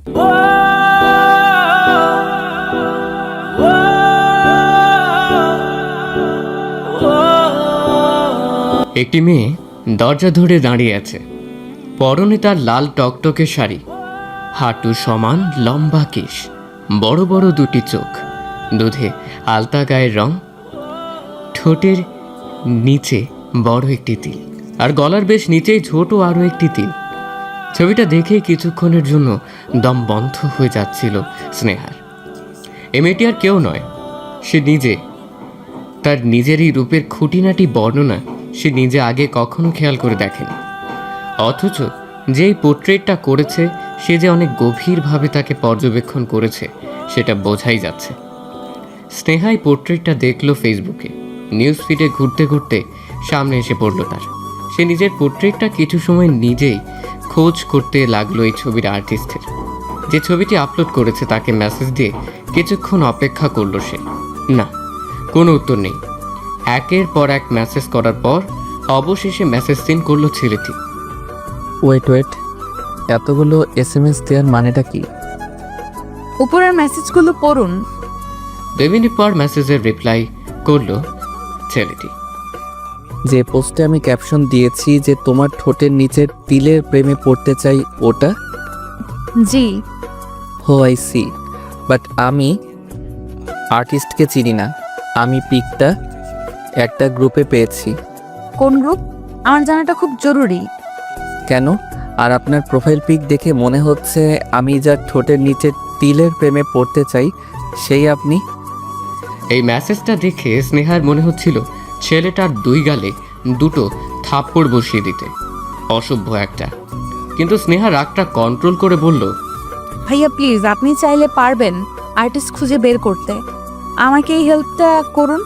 একটি মেয়ে দরজা ধরে দাঁড়িয়ে আছে। পরনে তার লাল টকটকে শাড়ি, হাঁটু সমান লম্বা কেশ, বড় বড় দুটি চোখ, দুধে আলতা গায়ের রং, ঠোঁটের নিচে বড় একটি তিল, আর গলার বেশ নিচেই ছোট আরও একটি তিল। ছবিটা দেখে কিছুক্ষণের জন্য দম বন্ধ হয়ে যাচ্ছিল স্নেহার। এ মেয়েটি আর কেউ নয়, সে নিজে। তার নিজেরই রূপের খুঁটিনাটি বর্ণনা সে নিজে আগে কখনো খেয়াল করে দেখেনি, অথচ যেই পোর্ট্রেটটা করেছে সে যে অনেক গভীরভাবে তাকে পর্যবেক্ষণ করেছে সেটা বোঝাই যাচ্ছে। স্নেহাই পোর্ট্রেটটা দেখলো ফেসবুকে, নিউজ ফিডে ঘুরতে ঘুরতে সামনে এসে পড়লো তার। সে নিজের পোর্ট্রেটটা কিছু সময় নিজেই খোঁজ করতে লাগলো এই ছবির আর্টিস্টের। যে ছবিটি আপলোড করেছে তাকে মেসেজ দিয়ে কিছুক্ষণ অপেক্ষা করলো সে। না, কোনো উত্তর নেই। একের পর এক মেসেজ করার পর অবশেষে মেসেজ সিন করলো ছেলেটি। ওয়েট, এতগুলো SMS দেওয়ার মানেটা কি? উপরের মেসেজগুলো পড়ুন। 2 মিনিট পর মেসেজের রিপ্লাই করলো ছেলেটি। যে পোস্টে আমি ক্যাপশন দিয়েছি যে তোমার ঠোঁটের নিচের তিলের প্রেমে পড়তে চাই, ওটা? জি। হো আই সি, বাট আমি আর্টিস্টকে চিনি না। আমি পিকটা একটা গ্রুপে পেয়েছি। কোন গ্রুপ? আমার জানাটা খুব জরুরি। কেন? আর আপনার প্রোফাইল পিক দেখে মনে হচ্ছে আমি যার ঠোঁটের নিচের তিলের প্রেমে পড়তে চাই সেই আপনি। এই মেসেজটা দেখে স্নেহার মনে হচ্ছিল ছেলেটার 2 গালে 2টো থাপ্পড় বসিয়ে দিতে। অসভ্য একটা। কিন্তু স্নেহা রাগটা কন্ট্রোল করে বলল, ভাইয়া প্লিজ, আপনি চাইলে পারবেন আর্টিস্ট খুঁজে বের করতে। আমাকে এই হেল্পটা করুন।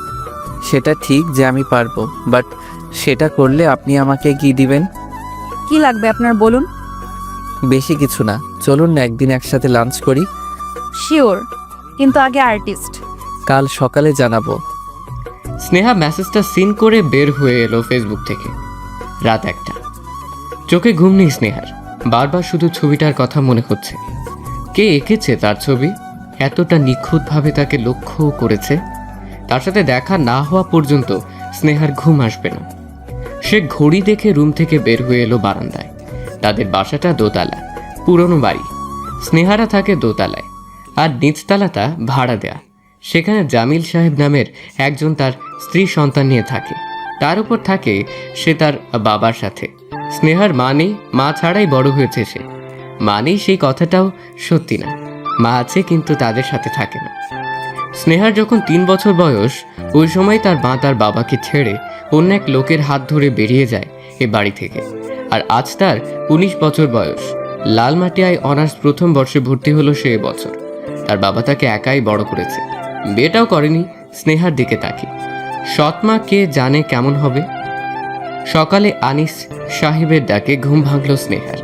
সেটা ঠিক যে আমি পারবো, বাট সেটা করলে আপনি আমাকে কি দিবেন? কি লাগবে আপনার বলুন। বেশি কিছু না, চলুন না একদিন একসাথে লাঞ্চ করি। শিওর, কিন্তু আগে আর্টিস্ট। কাল সকালে জানাবো। স্নেহা মেসেজটা সিন করে বের হয়ে এলো ফেসবুক থেকে। রাত 1টা। চোখে ঘুম নেই স্নেহার, বারবার শুধু ছবিটার কথা মনে হচ্ছে। কে এঁকেছে তার ছবি? এতটা নিখুঁতভাবে তাকে লক্ষ্য করেছে। তার সাথে দেখা না হওয়া পর্যন্ত স্নেহার ঘুম আসবে না। সে ঘড়ি দেখে রুম থেকে বের হয়ে এলো বারান্দায়। তাদের বাসাটা দোতলা, পুরনো বাড়ি। স্নেহারা থাকে দোতলায়, আর নিচতলাটা ভাড়া দেয়া। সেখানে জামিল সাহেব নামের একজন তার স্ত্রী সন্তান নিয়ে থাকে। তার উপর থাকে সে তার বাবার সাথে। স্নেহার মা নেই, মা ছাড়াই বড় হয়েছে সে। মা নেই সেই কথাটাও সত্যি না, মা আছে কিন্তু তাদের সাথে থাকে না। স্নেহার যখন 3 বছর বয়স, ওই সময় তার মা তার বাবাকে ছেড়ে অন্য এক লোকের হাত ধরে বেরিয়ে যায় এ বাড়ি থেকে। আর আজ তার 19 বছর বয়স। লালমাটিয়ায় অনার্স প্রথম বর্ষে ভর্তি হলো সে বছর। তার বাবা তাকে একাই বড় করেছে, বিয়েটাও করেনি। স্নেহার দিকে তাকিয়ে সৎমা কে জানে কেমন হবে। সকালে আনিস সাহেবের ডাকে ঘুম ভাঙল স্নেহার।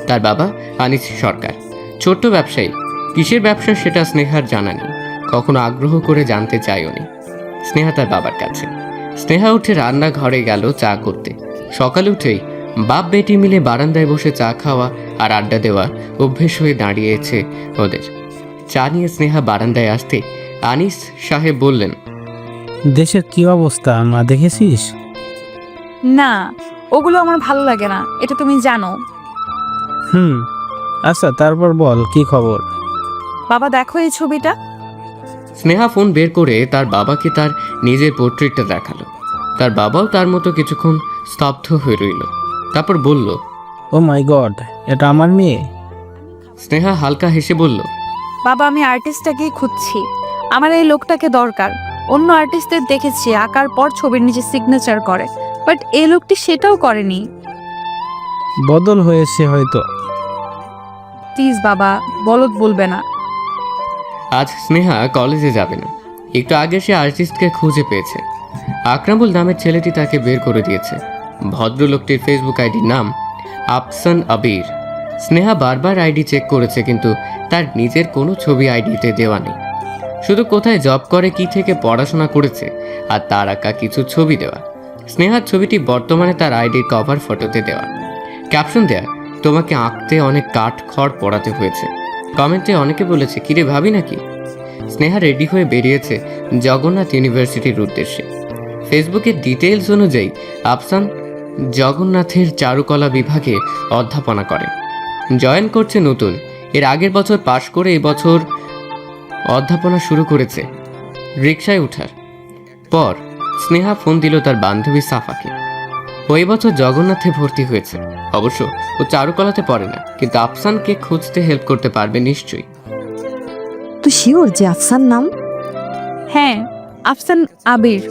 তার বাবা আনিস সরকার, ছোট্ট ব্যবসায়ী। কিসের ব্যবসা সেটা স্নেহার জানা নেই, কখনো আগ্রহ করে জানতে চাইও নি স্নেহা তার বাবার কাছে। স্নেহা উঠে রান্নাঘরে গেল চা করতে। সকালে উঠেই বাপ বেটি মিলে বারান্দায় বসে চা খাওয়া আর আড্ডা দেওয়া অভ্যেস হয়ে দাঁড়িয়েছে ওদের। চা নিয়ে স্নেহা বারান্দায় আসতে আনিস সাহেব বললেন, দেশের কি অবস্থা মা, দেখেছিস? না, ওগুলো আমার ভালো লাগে না, এটা তুমি জানো। আচ্ছা, তারপর বল কি খবর? বাবা দেখো এই ছবিটা। স্নেহা ফোন বের করে তার বাবাকে তার নিজের পোর্ট্রেটটা দেখালো। তার বাবাও তার মতো কিছুক্ষণ স্তব্ধ হয়ে রইল, তারপর বলল, ও মাই গড, এটা আমার মেয়ে? স্নেহা হালকা হেসে বলল, বাবা আমি আর্টিস্টটাকেই খুঁজছি, আমার এই লোকটাকে দরকার। অন্য আর্টিস্টদের দেখেছি আঁকার পর ছবির নিচে সিগনেচার করে, বাট এই লোকটি সেটাও করেনি। বদল হয়েছে হয়তো। প্লিজ বাবা, বলদ বলবে না। আজ স্নেহা কলেজে যাবে না। একটু আগে সে আর্টিস্টকে খুঁজে পেয়েছে। আকরামুল নামের ছেলেটি তাকে বের করে দিয়েছে। ভদ্রলোকটির ফেসবুক আইডির নাম আফসান আবির। স্নেহা বারবার আইডি চেক করেছে, কিন্তু তার নিজের কোনো ছবি আইডিতে দেওয়া নেই। শুধু কোথায় জব করে, কি থেকে পড়াশোনা করেছে আর তার আঁকা কিছু ছবি দেওয়া। স্নেহার ছবিটি বর্তমানে তার আইডির কভার ফটোতে দেওয়া। ক্যাপশন দেয়া, তোমাকে আঁকতে অনেক কাঠ খড় পড়াতে হয়েছে, কমেন্টে অনেকে বলেছে কিরে ভাবি নাকি। স্নেহা রেডি হয়ে বেরিয়েছে জগন্নাথ ইউনিভার্সিটির উদ্দেশ্যে। ফেসবুকের ডিটেইলস অনুযায়ী আফসান জগন্নাথের চারুকলা বিভাগে অধ্যাপনা করে, জয়েন করছে নতুন। এর আগের বছর পাশ করে এবছর অধ্যাপনা শুরু করেছে। রিকশায় ওঠার পর স্নেহা ফোন দিল তার বান্ধবী সাফাকে। ওই বছর জগন্নাথে ভর্তি হয়েছে। অবশ্য ও চারুকলাতে পড়ে না, কিন্তু আফসানকে খুঁজতে হেল্প করতে পারবে নিশ্চয়ই। তুই শিওর যে আফসান নাম? হ্যাঁ, আফসান আবির।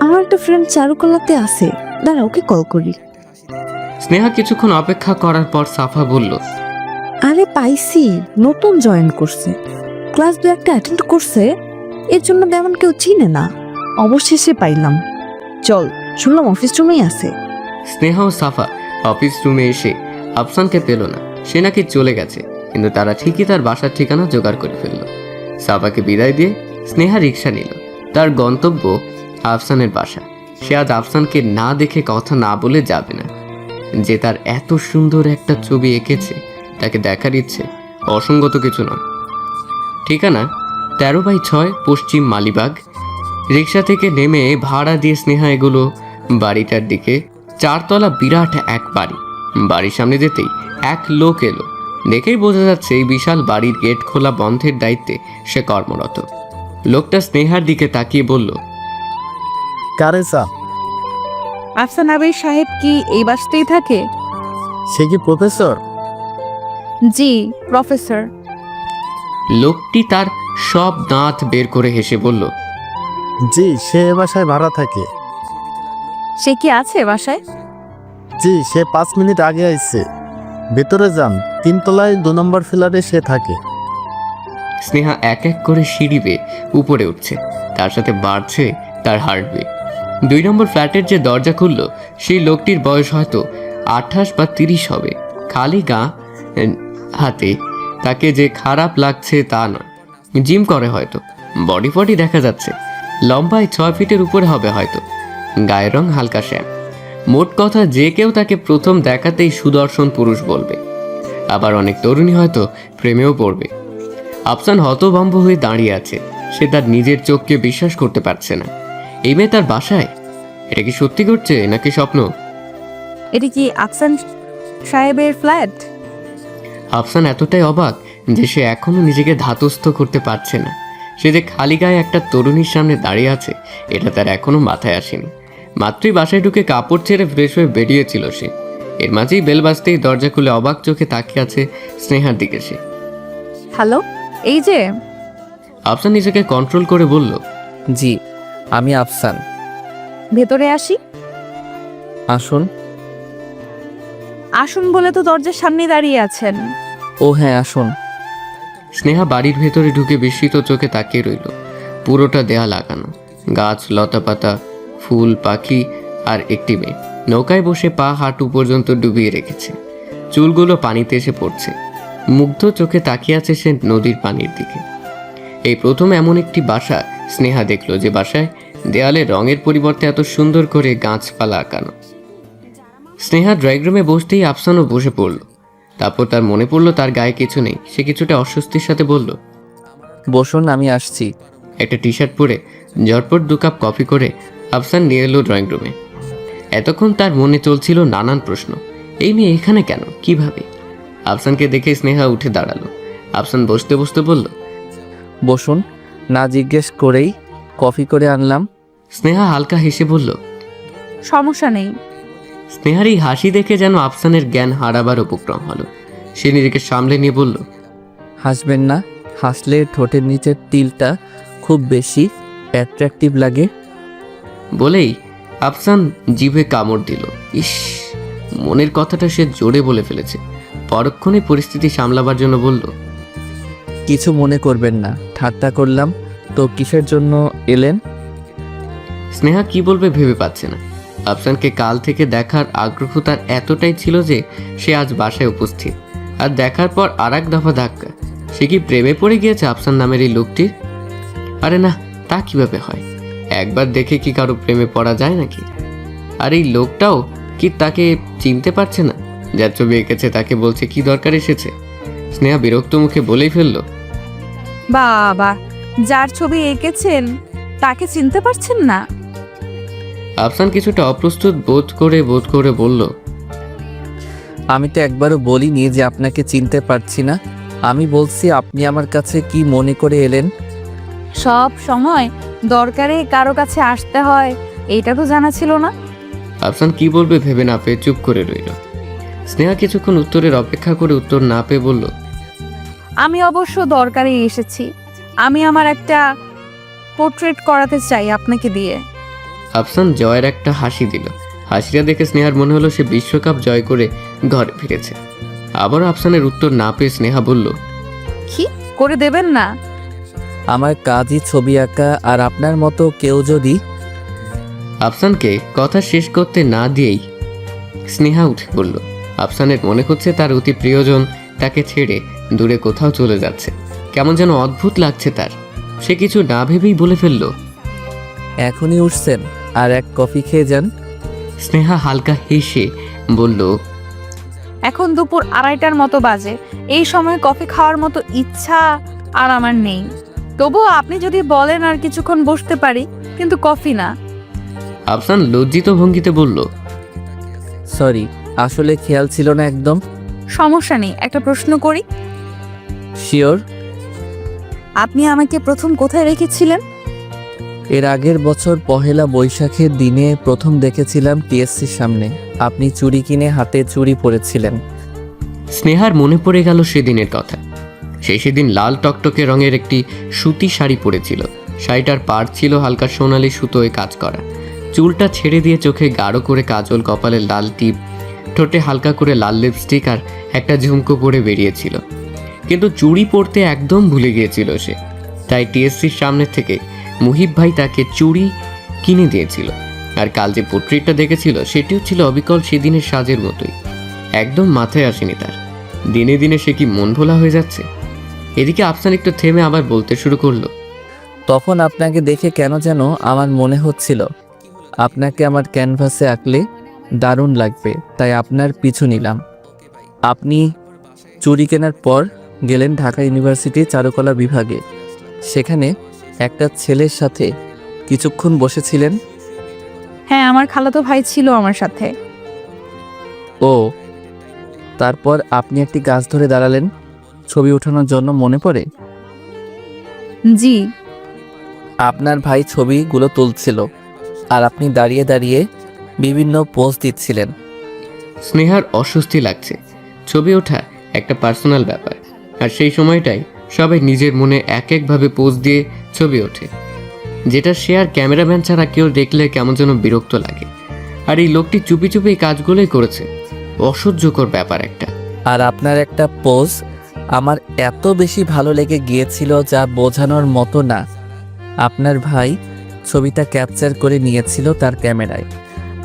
আমার একটা ফ্রেন্ড চারুকলাতে আছে, দাঁড়া ওকে কল করি। স্নেহা কিছুক্ষণ অপেক্ষা করার পর সাফা বলল, আরে পাইছি, নতুন জয়েন করছে, ক্লাস 2 একটা অ্যাটেন্ড করছে, এর জন্য তেমন কেউ চিনে না, অবশেষে পাইলাম। চল, শুনলাম অফিস রুমেই আছে। স্নেহা ও সাফা অফিস রুমে এসে আফসানকে পেল না। সে নাকি চলে গেছে, কিন্তু তারা ঠিকই তার বাসার ঠিকানা জোগাড় করে ফেলল। সাফাকে বিদায় দিয়ে স্নেহা রিক্সা নিল। তার গন্তব্য আফসানের বাসা। সে আজ আফসানকে না দেখে কথা না বলে যাবে না। যে তার এত সুন্দর একটা ছবি এঁকেছে, তাকে দেখার ইচ্ছে অসঙ্গত কিছু নয়। ঠিকানা 13/6 পশ্চিম মালিবাগ। রিক্সা থেকে নেমে ভাড়া দিয়ে স্নেহা এগুলো বাড়িটার দিকে। 4 তলা বিরাট এক বাড়ি। বাড়ির সামনে যেতেই এক লোক এলো। দেখেই বোঝা যাচ্ছে এই বিশাল বাড়ির গেট খোলা বন্ধের দায়িত্বে সে কর্মরত। লোকটা স্নেহার দিকে তাকিয়ে বলল, কারেসা, আফসান আবির সাহেব কি এই বাসতেই থাকে? সে কি প্রফেসর? জি, প্রফেসর। লোকটি তার সব দাঁত বের করে হেসে বলল, জি, সে এ বাসায় ভাড়া থাকে। সে কি আছে বাসায়? জি, সে 5 মিনিট আগে আইছে। ভেতরে যান, 3 তলায় 2 নম্বর ফ্ল্যাটে সে থাকে। স্নেহা এক এক করে সিঁড়ি বেয়ে উপরে উঠছে। তার সাথে বাড়ছে তার হার্টবিট। 2 নম্বর ফ্ল্যাটের যে দরজা খুলল, সেই লোকটির বয়স হয়তো 28 বা 30 হবে। খালি গা হাতে। তাকে যে খারাপ লাগছে তা নয়, জিম করে হয়তো। বডি ফডি দেখা যাচ্ছে। লম্বায় 6 ফিটের উপরে হবে হয়তো। গায়ের রং হালকা শ্যাম। মোট কথা, যে কেউ তাকে প্রথম দেখাতেই সুদর্শন পুরুষ বলবে। আবার অনেক তরুণী হয়তো প্রেমেও পড়বে। আফসান হতভম্ব হয়ে দাঁড়িয়ে আছে। সে তার নিজের চোখকে বিশ্বাস করতে পারছে না। এই মেয়ে তার বাসায়? এটা কি সত্যি করছে নাকি স্বপ্ন? এটি কি আফসান সাহেবের ফ্ল্যাট? আফসান এতটাই অবাক যে সে এখনো নিজেকে ধাতস্থ করতে পারছে না। সে যে খালি গায়ে একটা তরুণীর সামনে দাঁড়িয়ে আছে, এটা তার এখনো মাথায় আসেনি। মাত্রই বাসায় ঢুকে কাপড় ছেড়ে ফ্রেশ হয়ে বেরিয়েছিল সে। এর মাঝেই বেল বাজতেই দরজা খুলে অবাক চোখে তাকিয়ে আছে স্নেহার দিকে সে। হ্যালো, এই যে। আফসান নিজেকে কন্ট্রোল করে বলল, জি, আমি আফসান। ভেতরে আসি? আসুন। আসুন বলে তো দরজার সামনে দাঁড়িয়ে আছেন। ও হ্যাঁ, আসুন। স্নেহা বাড়ির ভেতরে ঢুকে বিস্মিত চোখে তাকিয়ে রইল। পুরোটা দেয়া লাগানো, গাছ, লতাপাতা, ফুল, পাখি আর একটি মেয়ে নৌকায় বসে পা হাঁটু পর্যন্ত ডুবিয়ে রেখেছে। চুলগুলো পানিতে এসে পড়ছে। মুগ্ধ চোখে তাকিয়ে আছে সে নদীর পানির দিকে। এই প্রথম এমন একটি বাসা স্নেহা দেখলো, যে বাসায় দেয়ালে রঙের পরিবর্তে এত সুন্দর করে গাছপালা আঁকানো। স্নেহা ড্রয়িং রুমে বসতেই আফসানও বসে পড়ল। তারপর তার মনে পড়লো তার গায়ে কিছু নেই। সে কিছুটা অস্বস্তির সাথে বলল, বসুন, আমি আসছি। একটা টি শার্ট পরে ঝটপট 2 কাপ কফি করে আফসান নিয়ে এলো ড্রয়িং রুমে। এতক্ষণ তার মনে চলছিল নানান প্রশ্ন। এই মেয়ে এখানে কেন, কিভাবে? আফসানকে দেখে স্নেহা উঠে দাঁড়ালো। আফসান বসতে বসতে বলল, বসুন। না জিজ্ঞেস করেই কফি করে আনলাম। স্নেহা হালকা হেসে বলল। সমস্যা নেই। স্নেহার এই হাসি দেখে যেন আফসানের জ্ঞান হারাবার উপক্রম হলো। সে নিজেকে সামলে নিয়ে বলল, হাসবেন না, হাসলে ঠোঁটের নিচের তিলটা খুব বেশি অ্যাট্রাকটিভ লাগে। বলেই আফসান জিভে কামড় দিল। ইস, মনের কথাটা সে জোরে বলে ফেলেছে। পরক্ষণে পরিস্থিতি সামলাবার জন্য বলল, কিছু মনে করবেন না, ঠাট্টা করলাম। তো কিসের জন্য এলেন? স্নেহা কি বলবে ভেবে পাচ্ছে না। আফসানকে কাল থেকে দেখার আগ্রহ তার এতটাই ছিল যে সে আজ বাসায় উপস্থিত। আর দেখার পর আর এক দফা ধাক্কা। সে কি প্রেমে পড়ে গিয়েছে আফসান নামের এই লোকটির? আরে না, তা কিভাবে হয়? একবার দেখে কি কারো প্রেমে পড়া যায় নাকি? আর এই লোকটাও কি তাকে চিনতে পারছে না? যার ছবি এঁকেছে তাকে বলছে কি দরকার এসেছে? স্নেহা বিরক্ত মুখে বলেই ফেলল, বাবা, যার ছবি এঁকেছেন তাকে চিনতে পারছেন না? আফসান কিছুটা অপ্রস্তুত বোধ করে বলল, আমি তো একবারও বলিনি যে আপনাকে চিনতে পারছি না। আমি বলছি আপনি আমার কাছে কি মনে করে এলেন। সব সময় দরকারে কারো কাছে আসতে হয়, এইটা তো জানা ছিল না। আফসান কি বলবে ভেবে না পেয়ে চুপ করে রইল। স্নেহা কিছুক্ষণ উত্তরের অপেক্ষা করে উত্তর না পেয়ে বলল, আমি অবশ্য দরকারে এসেছি। আমি আমার একটা পোর্ট্রেট করাতে চাই আপনাকে দিয়ে। আফসান জয়ের একটা হাসি দিল। হাসিটা দেখে স্নেহার মনে হলো সে বিশ্বকাপ জয় করে ঘরে ফিরেছে। আবারও আফসানের উত্তর না পেয়ে স্নেহা বলল, কি করে দেবেন না? আমার কাজই ছবি আঁকা, আর আপনার মতো কেউ যদি আফসানকে কথা শেষ করতে না দিয়েই স্নেহা উঠে পড়ল। আফসানের মনে হচ্ছে তার অতি প্রিয়জন তাকে ছেড়ে দূরে কোথাও চলে যাচ্ছে। কেমন যেন অদ্ভুত লাগছে তার। সে কিছু না ভেবেই বলে ফেলল, এখনই উঠছেন, আর এক কফি খেয়ে যান। স্নেহা হালকা হেসে বলল, এখন দুপুর 2:30টার মতো বাজে, এই সময় কফি খাওয়ার মতো ইচ্ছা আর আমার নেই। তবুও আপনি যদি বলেন আর কিছুক্ষণ বসতে পারি, কিন্তু কফি না। আফসান লজ্জিত ভঙ্গিতে বলল, সরি, আসলে খেয়াল ছিল না একদম। সমস্যা নেই, একটা প্রশ্ন করি। শিওর। আপনি আমাকে প্রথম কোথায় রেখেছিলেন? এর আগের বছর পহেলা বৈশাখের দিনে প্রথম দেখেছিলাম টিএসসির সামনে। আপনি চুড়ি কিনে হাতে চুড়ি পরেছিলেন। স্নেহার মনে পড়ে গেল সেদিনের কথা। সে সেদিন লাল টকটকে রঙের একটি সুতি শাড়ি পরেছিল। শাড়িটার পাড় ছিল হালকা সোনালি সুতোয় কাজ করা। চুলটা ছেড়ে দিয়ে চোখে গাঢ় করে কাজল, কপালে লাল টিপ, ঠোঁটে হালকা করে লাল লিপস্টিক আর একটা ঝুমকো পরে বেরিয়েছিল। কিন্তু চুড়ি পরতে একদম ভুলে গিয়েছিল সে। তাই টিএসসির সামনে থেকে মুহিব ভাই তাকে চুড়ি কিনে দিয়েছিল। আর কাল যে পোর্ট্রেটটা দেখেছিল সেটিও ছিল অবিকল সেদিনের সাজের মতোই। একদম মাথায় আসেনি তার। দিনে দিনে সে কি মন ভোলা হয়ে যাচ্ছে। এদিকে আফসান একটু থেমে আবার বলতে শুরু করলো, তখন আপনাকে দেখে কেন যেন আমার মনে হচ্ছিল আপনাকে আমার ক্যানভাসে আঁকলে দারুণ লাগবে, তাই আপনার পিছু নিলাম। আপনি চুড়ি কেনার পর গেলেন ঢাকা ইউনিভার্সিটির চারুকলা বিভাগে। সেখানে একটা ছেলের সাথে কিছুক্ষণ বসেছিলেন। হ্যাঁ, আমার খালাতো ভাই ছিল আমার সাথে। ও, তারপর আপনি একটি গাছ ধরে দাঁড়ালেন ছবি ওঠানোর জন্য, মনে পড়ে? জি। আপনার ভাই ছবিগুলো তুলছিল আর আপনি দাঁড়িয়ে দাঁড়িয়ে বিভিন্ন পোজ দিচ্ছিলেন। স্নেহার অস্বস্তি লাগছে। ছবি ওঠা একটা পার্সোনাল ব্যাপার, আর সেই সময়টাই সবাই নিজের মনে এক একভাবে পোজ দিয়ে ছবি ওঠে, যেটা সে আর ক্যামেরাম্যান ছাড়া কেউ দেখলে কেমন যেন বিরক্ত লাগে। আর এই লোকটি চুপি চুপি এই কাজগুলোই করেছে। অসহ্যকর ব্যাপার একটা। আর আপনার একটা পোজ আমার এত বেশি ভালো লেগে গিয়েছিল যা বোঝানোর মতো না। আপনার ভাই ছবিটা ক্যাপচার করে নিয়েছিল তার ক্যামেরায়,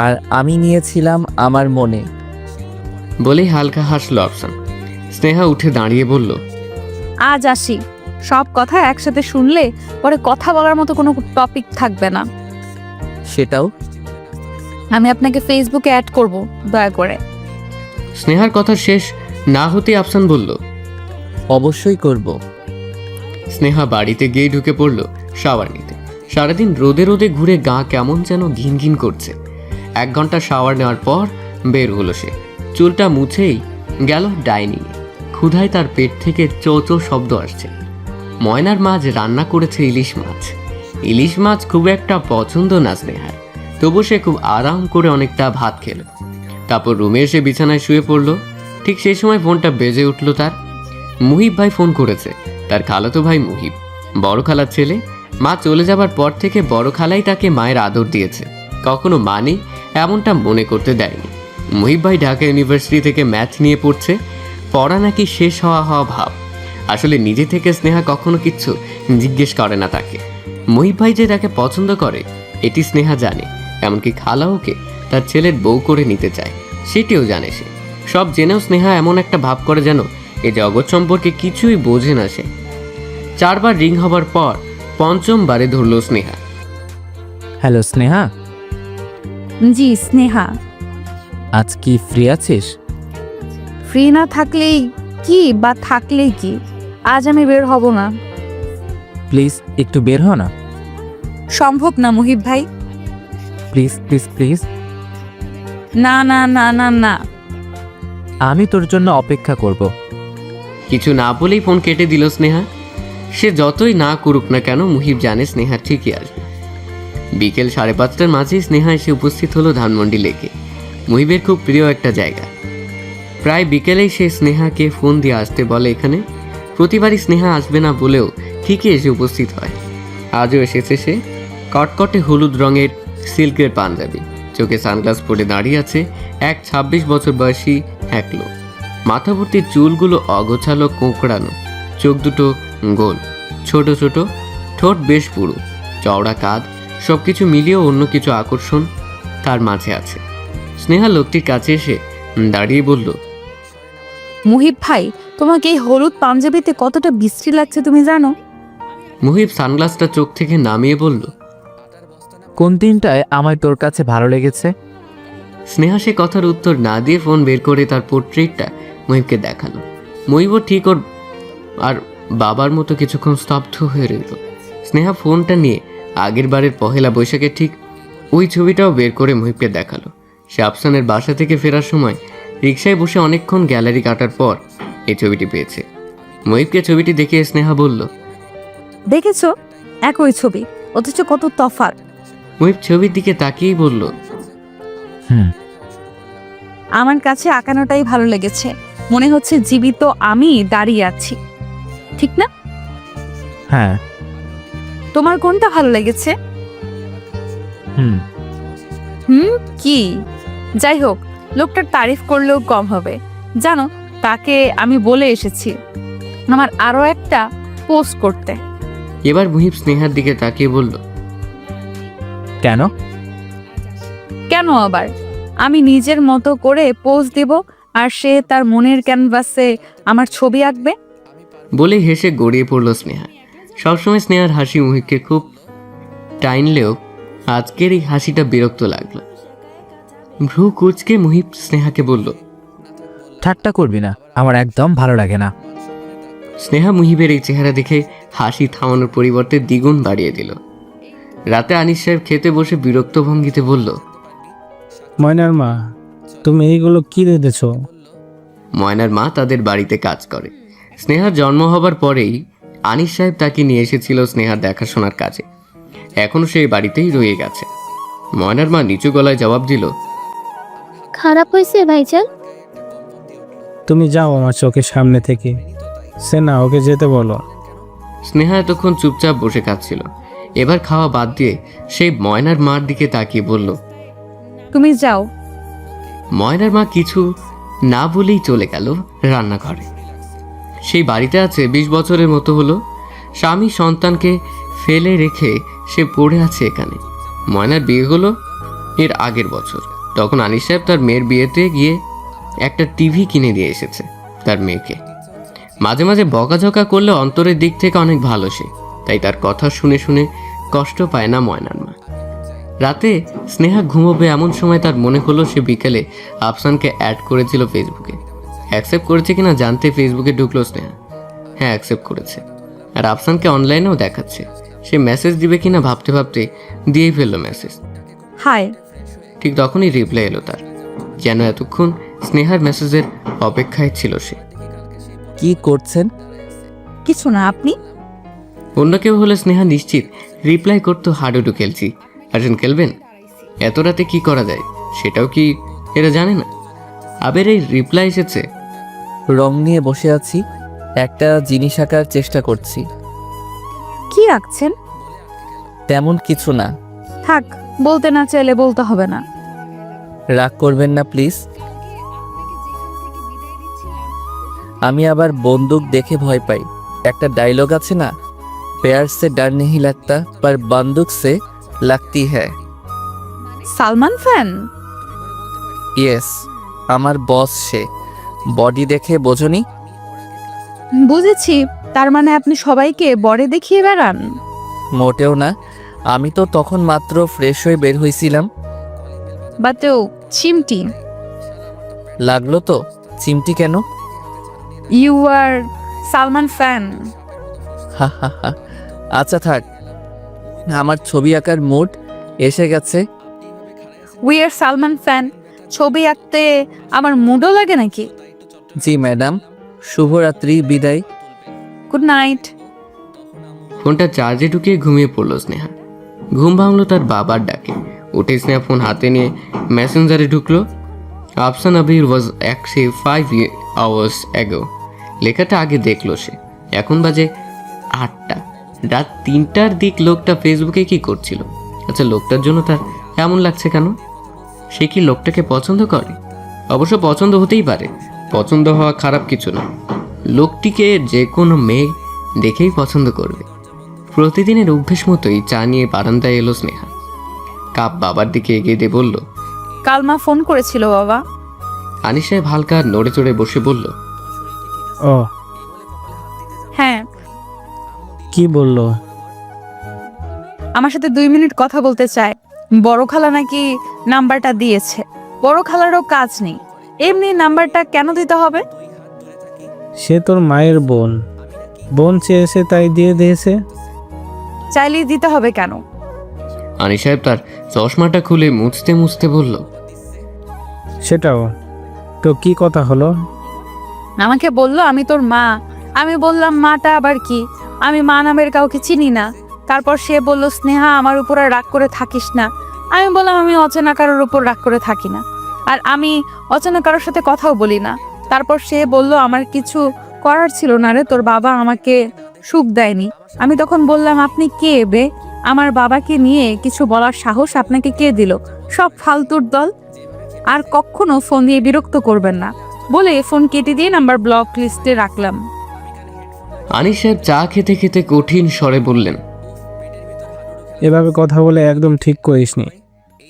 আর আমি নিয়েছিলাম আমার মনে। বলেই হালকা হাসলো আফসান। স্নেহা উঠে দাঁড়িয়ে বলল, আজ আসি। সব কথা একসাথে শুনলে পরে কথা বলার মতো কোনো টপিক থাকবে না। সেটাও আমি আপনাকে ফেসবুকে অ্যাড করব, দয়া করে। স্নেহার কথা শেষ না হতে আফসান বলল, অবশ্যই করব। স্নেহা বাড়িতে গিয়ে ঢুকে পড়ল শাওয়ার নিতে। সারাদিন রোদে রোদে ঘুরে গা কেমন যেন ঘিন ঘিন করছে। 1 ঘন্টা শাওয়ার নেওয়ার পর বের হলো সে। চুলটা মুছেই গেল ডাইনিংয়ে। ক্ষুধায় তার পেট থেকে চো চো শব্দ আসছে। ময়নার মাছ রান্না করেছে ইলিশ মাছ। ইলিশ মাছ খুব একটা পছন্দ না স্নেহার, তবু সে খুব আরাম করে অনেকটা ভাত খেল। তারপর রুমে এসে বিছানায় শুয়ে পড়ল। ঠিক সেই সময় ফোনটা বেজে উঠল তার। মুহিব ভাই ফোন করেছে। তার খালাতো ভাই মুহিব, বড় খালার ছেলে। মা চলে যাবার পর থেকে বড় খালাই তাকে মায়ের আদর দিয়েছে, কখনো মানে এমনটা মনে করতে দেয়নি। মুহিব ভাই ঢাকা ইউনিভার্সিটি থেকে ম্যাথ নিয়ে পড়ছে। পড়া নাকি শেষ হওয়া ভাব। আসলে নিজে থেকে স্নেহা কখনো কিচ্ছু জিজ্ঞেস করে না তাকে। মুহিব ভাই যে তাকে পছন্দ করে এটি স্নেহা জানে। এমনকি খালা ওকে তার ছেলের বউ করে নিতে চায়, সেটিও জানে সে। সব জেনেও স্নেহা এমন একটা ভাব করে যেন এ জগৎ সম্পর্কে কিছুই বোঝে না সে। 4 বার রিং হবার পর 5ম বারে ধরল স্নেহা। হ্যালো স্নেহা, জি স্নেহা। আজ কি ফ্রি আছিস? ফ্রি না থাকলেই কি বা থাকলেই কি, আজ আমি বের হব না। প্লিজ একটু বের হ না। সম্ভব না মুহিব ভাই। Please please please. না না না না না। আমি তোর জন্য অপেক্ষা করব। কিছু না বলেই ফোন কেটে দিল স্নেহা। সে যতই না করুক না কেন মুহিব জানে স্নেহা ঠিকই আসবে। বিকেল 5:30টার মাঝেই স্নেহা এসে উপস্থিত হলো ধানমন্ডি লেকে। মুহিবের খুব প্রিয় একটা জায়গা। প্রায় বিকেলেই সে স্নেহাকে ফোন দিয়ে আসতে বলে এখানে। প্রতিবারই স্নেহা আসবে না বলেও ঠিকই এসে উপস্থিত হয়। আজও এসেছে সে। কটকটে হলুদ রঙের সিল্কের পাঞ্জাবি, চোখে সানগ্লাস পরে দাঁড়িয়ে আছে এক 26 বছর বয়সী এক লোক। মাথা ভর্তির চুলগুলো অগোছালো কোঁকড়ানো, চোখ দুটো গোল, ছোট ছোট, ঠোঁট বেশ পুরু, চওড়া কাঁধ, সবকিছু মিলিয়েও অন্য কিছু আকর্ষণ তার মাঝে আছে। স্নেহা লোকটির কাছে এসে দাঁড়িয়ে বলল, মুহিব ভাই, তোমাকে এই হলুদ পাঞ্জাবিতে কতটা বিশ্রী লাগছে তুমি জানো? মুহিব সানগ্লাসটা চোখ থেকে নামিয়ে বলল, কোন দিনটায় আমায় তোর কাছে ভালো লেগেছে? স্নেহা সে কথার উত্তর না দিয়ে ফোন বের করে তার পোর্ট্রেটটা মুহিবকে দেখালো। মুহিবও ঠিক ওর আর বাবার মতো কিছুক্ষণ স্তব্ধ হয়ে রইল। স্নেহা ফোনটা নিয়ে আগের বারের পহেলা বৈশাখে ঠিক ওই ছবিটাও বের করে মুহিবকে দেখালো। সে আফসানের বাসা থেকে ফেরার সময় রিকশায় বসে অনেকক্ষণ গ্যালারি কাটার পর এই ছবিটি পেয়েছে। মুহিবকে ছবিটি দেখে স্নেহা বলল, দেখেছো, একই ছবি অথচ কত তফাৎ। মুহিব ছবির দিকে তাকিয়েই বলল, হুম। আমার কাছে আঁকানোটাই ভালো লেগেছে, মনে হচ্ছে জীবিত আমি দাঁড়িয়ে আছি, ঠিক না? হ্যাঁ। তোমার কোনটা ভালো লেগেছে? হুম। কি? যাই হোক, লোকটার তারিফ করলেও কম হবে। জানো, তাকে আমি বলে এসেছি আমার আরো একটা পোস্ট করতে। এবার মুহিব স্নেহার দিকে তাকিয়ে বলল, কেন? কেন আবার? আমি নিজের মতো করে পোস্ট দেব আর সে তার মনের ক্যানভাসে আমার ছবি আঁকবে। বলেই হেসে গড়িয়ে পড়ল স্নেহা। সবসময় স্নেহার হাসি মুহিবকে খুব টাইনলেও আজকের এই হাসিটা বিরক্ত লাগলো। ভ্রু কুচকে মুহিব স্নেহাকে বলল, ঠাট্টা করবি না, আমার একদম ভালো লাগে না। স্নেহা মুহিবের এই চেহারা দেখে হাসি থামানোর পরিবর্তে দ্বিগুণ বাড়িয়ে দিল। রাতে আনিস সাহেব খেতে বসে বিরক্ত ভঙ্গিতে বলল, ময়নার মা, তুমি এইগুলো কি রেঁধেছ? ময়নার মা তাদের বাড়িতে কাজ করে। স্নেহার জন্ম হবার পরেই আনিস সাহেব তাকে নিয়ে এসেছিল স্নেহার দেখাশোনার কাজে। এখনও সেই বাড়িতেই রয়ে গেছে। ময়নার মা নিচু গলায় জবাব দিল, খারাপ হয়েছে ভাইজান? তুমি যাও আমার চোখের সামনে থেকে। সেনা, ওকে যেতে বলো। স্নেহা এতক্ষণ চুপচাপ বসে খাচ্ছিল। এবার খাওয়া বাদ দিয়ে সেই ময়নার মার দিকে তাকিয়ে বলল, তুমি যাও। ময়নার মা কিছু না বলেই চলে গেল রান্নাঘরে। সেই বাড়িতে আছে 20 বছরের মতো হলো। স্বামী সন্তানকে ফেলে রেখে সে পড়ে আছে এখানে। ময়নার বিয়ে হলো এর আগের বছর। তখন আনিস সাহেব তার মেয়ের বিয়েতে গিয়ে একটা টিভি কিনে দিয়ে এসেছে তার মেয়েকে। মাঝে মাঝে বকাঝকা করলে অন্তরের দিক থেকে অনেক ভালো সে, তাই তার কথা শুনে শুনে কষ্ট পায় না ময়নার মা। রাতে স্নেহা ঘুমোবে এমন সময় তার মনে হলো সে বিকেলে আফসানকে অ্যাড করেছিল ফেসবুকে। অ্যাকসেপ্ট করেছে কিনা জানতে ফেসবুকে ঢুকলো স্নেহা। হ্যাঁ, অ্যাকসেপ্ট করেছে। আর আফসানকে অনলাইনেও দেখাচ্ছে। সে মেসেজ দিবে কিনা ভাবতে ভাবতে দিয়েই ফেললো মেসেজ। হাই। ঠিক তখনই রিপ্লাই এলো তার। যেন এতক্ষণ স্নেহার মেসেজের অপেক্ষায় ছিল সে। কি করছেন? কিছু না, আপনি? অন্য কেউ হলে স্নেহা নিশ্চিত রিপ্লাই করতো, হাডুডু খেলছি, আসেন খেলবেন। এত রাতে কি করা যায় সেটাও কি এরা জানে না? আবার এই রিপ্লাই এসেছে, রং নিয়ে বসে আছি, একটা জিনিস আঁকার চেষ্টা করছি। কি আঁকছেন? তেমন কিছু না। থাক, বলতে না চাইলে বলতে হবে না। রাগ করবেন না প্লিজ। আমি আবার বন্দুক দেখে ভয় পাই। একটা ডায়লগ আছে না, प्यार से डर नहीं लगता पर बंदूक से लगती है। সালমান ফ্যান? ইয়েস, আমার বস সে। বডি দেখে বোঝনি? বুঝেছি, তার মানে আপনি সবাইকে বরে দেখিয়ে বেড়ান। মোটেও না, আমি তো তখন মাত্র ফ্রেশ হয়ে বের হয়েছিলাম। বাট ও চিমটি। লাগলো তো? চিমটি কেন? You are Salman fan. হা হা হা। আচ্ছা থাক, আমার ছবি আঁকার মুড এসে গেছে। We are Salman fan. ছবি আঁকতে আমার মুডও লাগে নাকি? জি ম্যাডাম, শুভরাত্রি, বিদায়। Good night. ফোনটা চার্জে ঢুকিয়ে ঘুমিয়ে পড়ল স্নেহা। ঘুম ভাঙলো তার বাবার ডাকে। উঠে স্নেহা ফোন হাতে নিয়ে মেসেঞ্জারে ঢুকলো। আফসান আবির ওয়াজ অ্যাক্টিভ 5 hours ago। লেখাটা আগে দেখলো সে। এখন বাজে 8টা। রাত 3টার দিক লোকটা ফেসবুকে কি করছিল? আচ্ছা, লোকটার জন্য তার এমন লাগছে কেন? সে কি লোকটাকে পছন্দ করে? অবশ্য পছন্দ হতেই পারে, পছন্দ হওয়া খারাপ কিছু না। লোকটিকে যে কোনো মেয়ে দেখেই পছন্দ করবে। প্রতিদিনের অভ্যেস মতোই চা নিয়ে বারান্দায় এলো স্নেহা। কাপ বাবার দিকে এগিয়ে দিয়ে বলল, কাল মা ফোন করেছিল বাবা। আনিস সাহেব হালকা নড়ে চড়ে বসে বলল, ও হ্যাঁ, কি বললো? আমার সাথে 2 মিনিট কথা বলতে চায়। বড় খালা নাকি নাম্বারটা দিয়েছে। বড় খালারও কাজ নেই, এমনি নাম্বারটা কেন দিতে হবে? সে তোর মায়ের বোন, বোন চেয়েছে তাই দিয়ে দিয়েছে। চাইলেই দিতে হবে কেন? আনিস সাহেব তার চশমাটা খুলে মুছতে মুছতে বলল, সেটাও তো কি কথা হলো? আমাকে বলল আমি তোর মা। আমি বললাম মাটা আবার কি? আমি মা নামের কাউকে চিনি না। তারপর সে বলল, স্নেহা আমার উপর আর রাগ করে থাকিস না। আমি বললাম আমি অচেনা কারোর উপর রাগ করে থাকি না, আর আমি অচেনা কারোর সাথে কথাও বলি না। তারপর সে বলল আমার কিছু করার ছিল না রে, তোর বাবা আমাকে সুখ দেয়নি। আমি তখন বললাম আপনি কে বে? আমার বাবাকে নিয়ে কিছু বলার সাহস আপনাকে কে দিল? সব ফালতুর দল। আর কখনো ফোন দিয়ে বিরক্ত করবেন না বলে ফোন কেটে দিয়ে নাম্বার ব্লক লিস্টে রাখলাম। আনিস সাহেব চা খেতে খেতে কঠিন স্বরে বললেন, এভাবে কথা বলে একদম ঠিক করিসনি।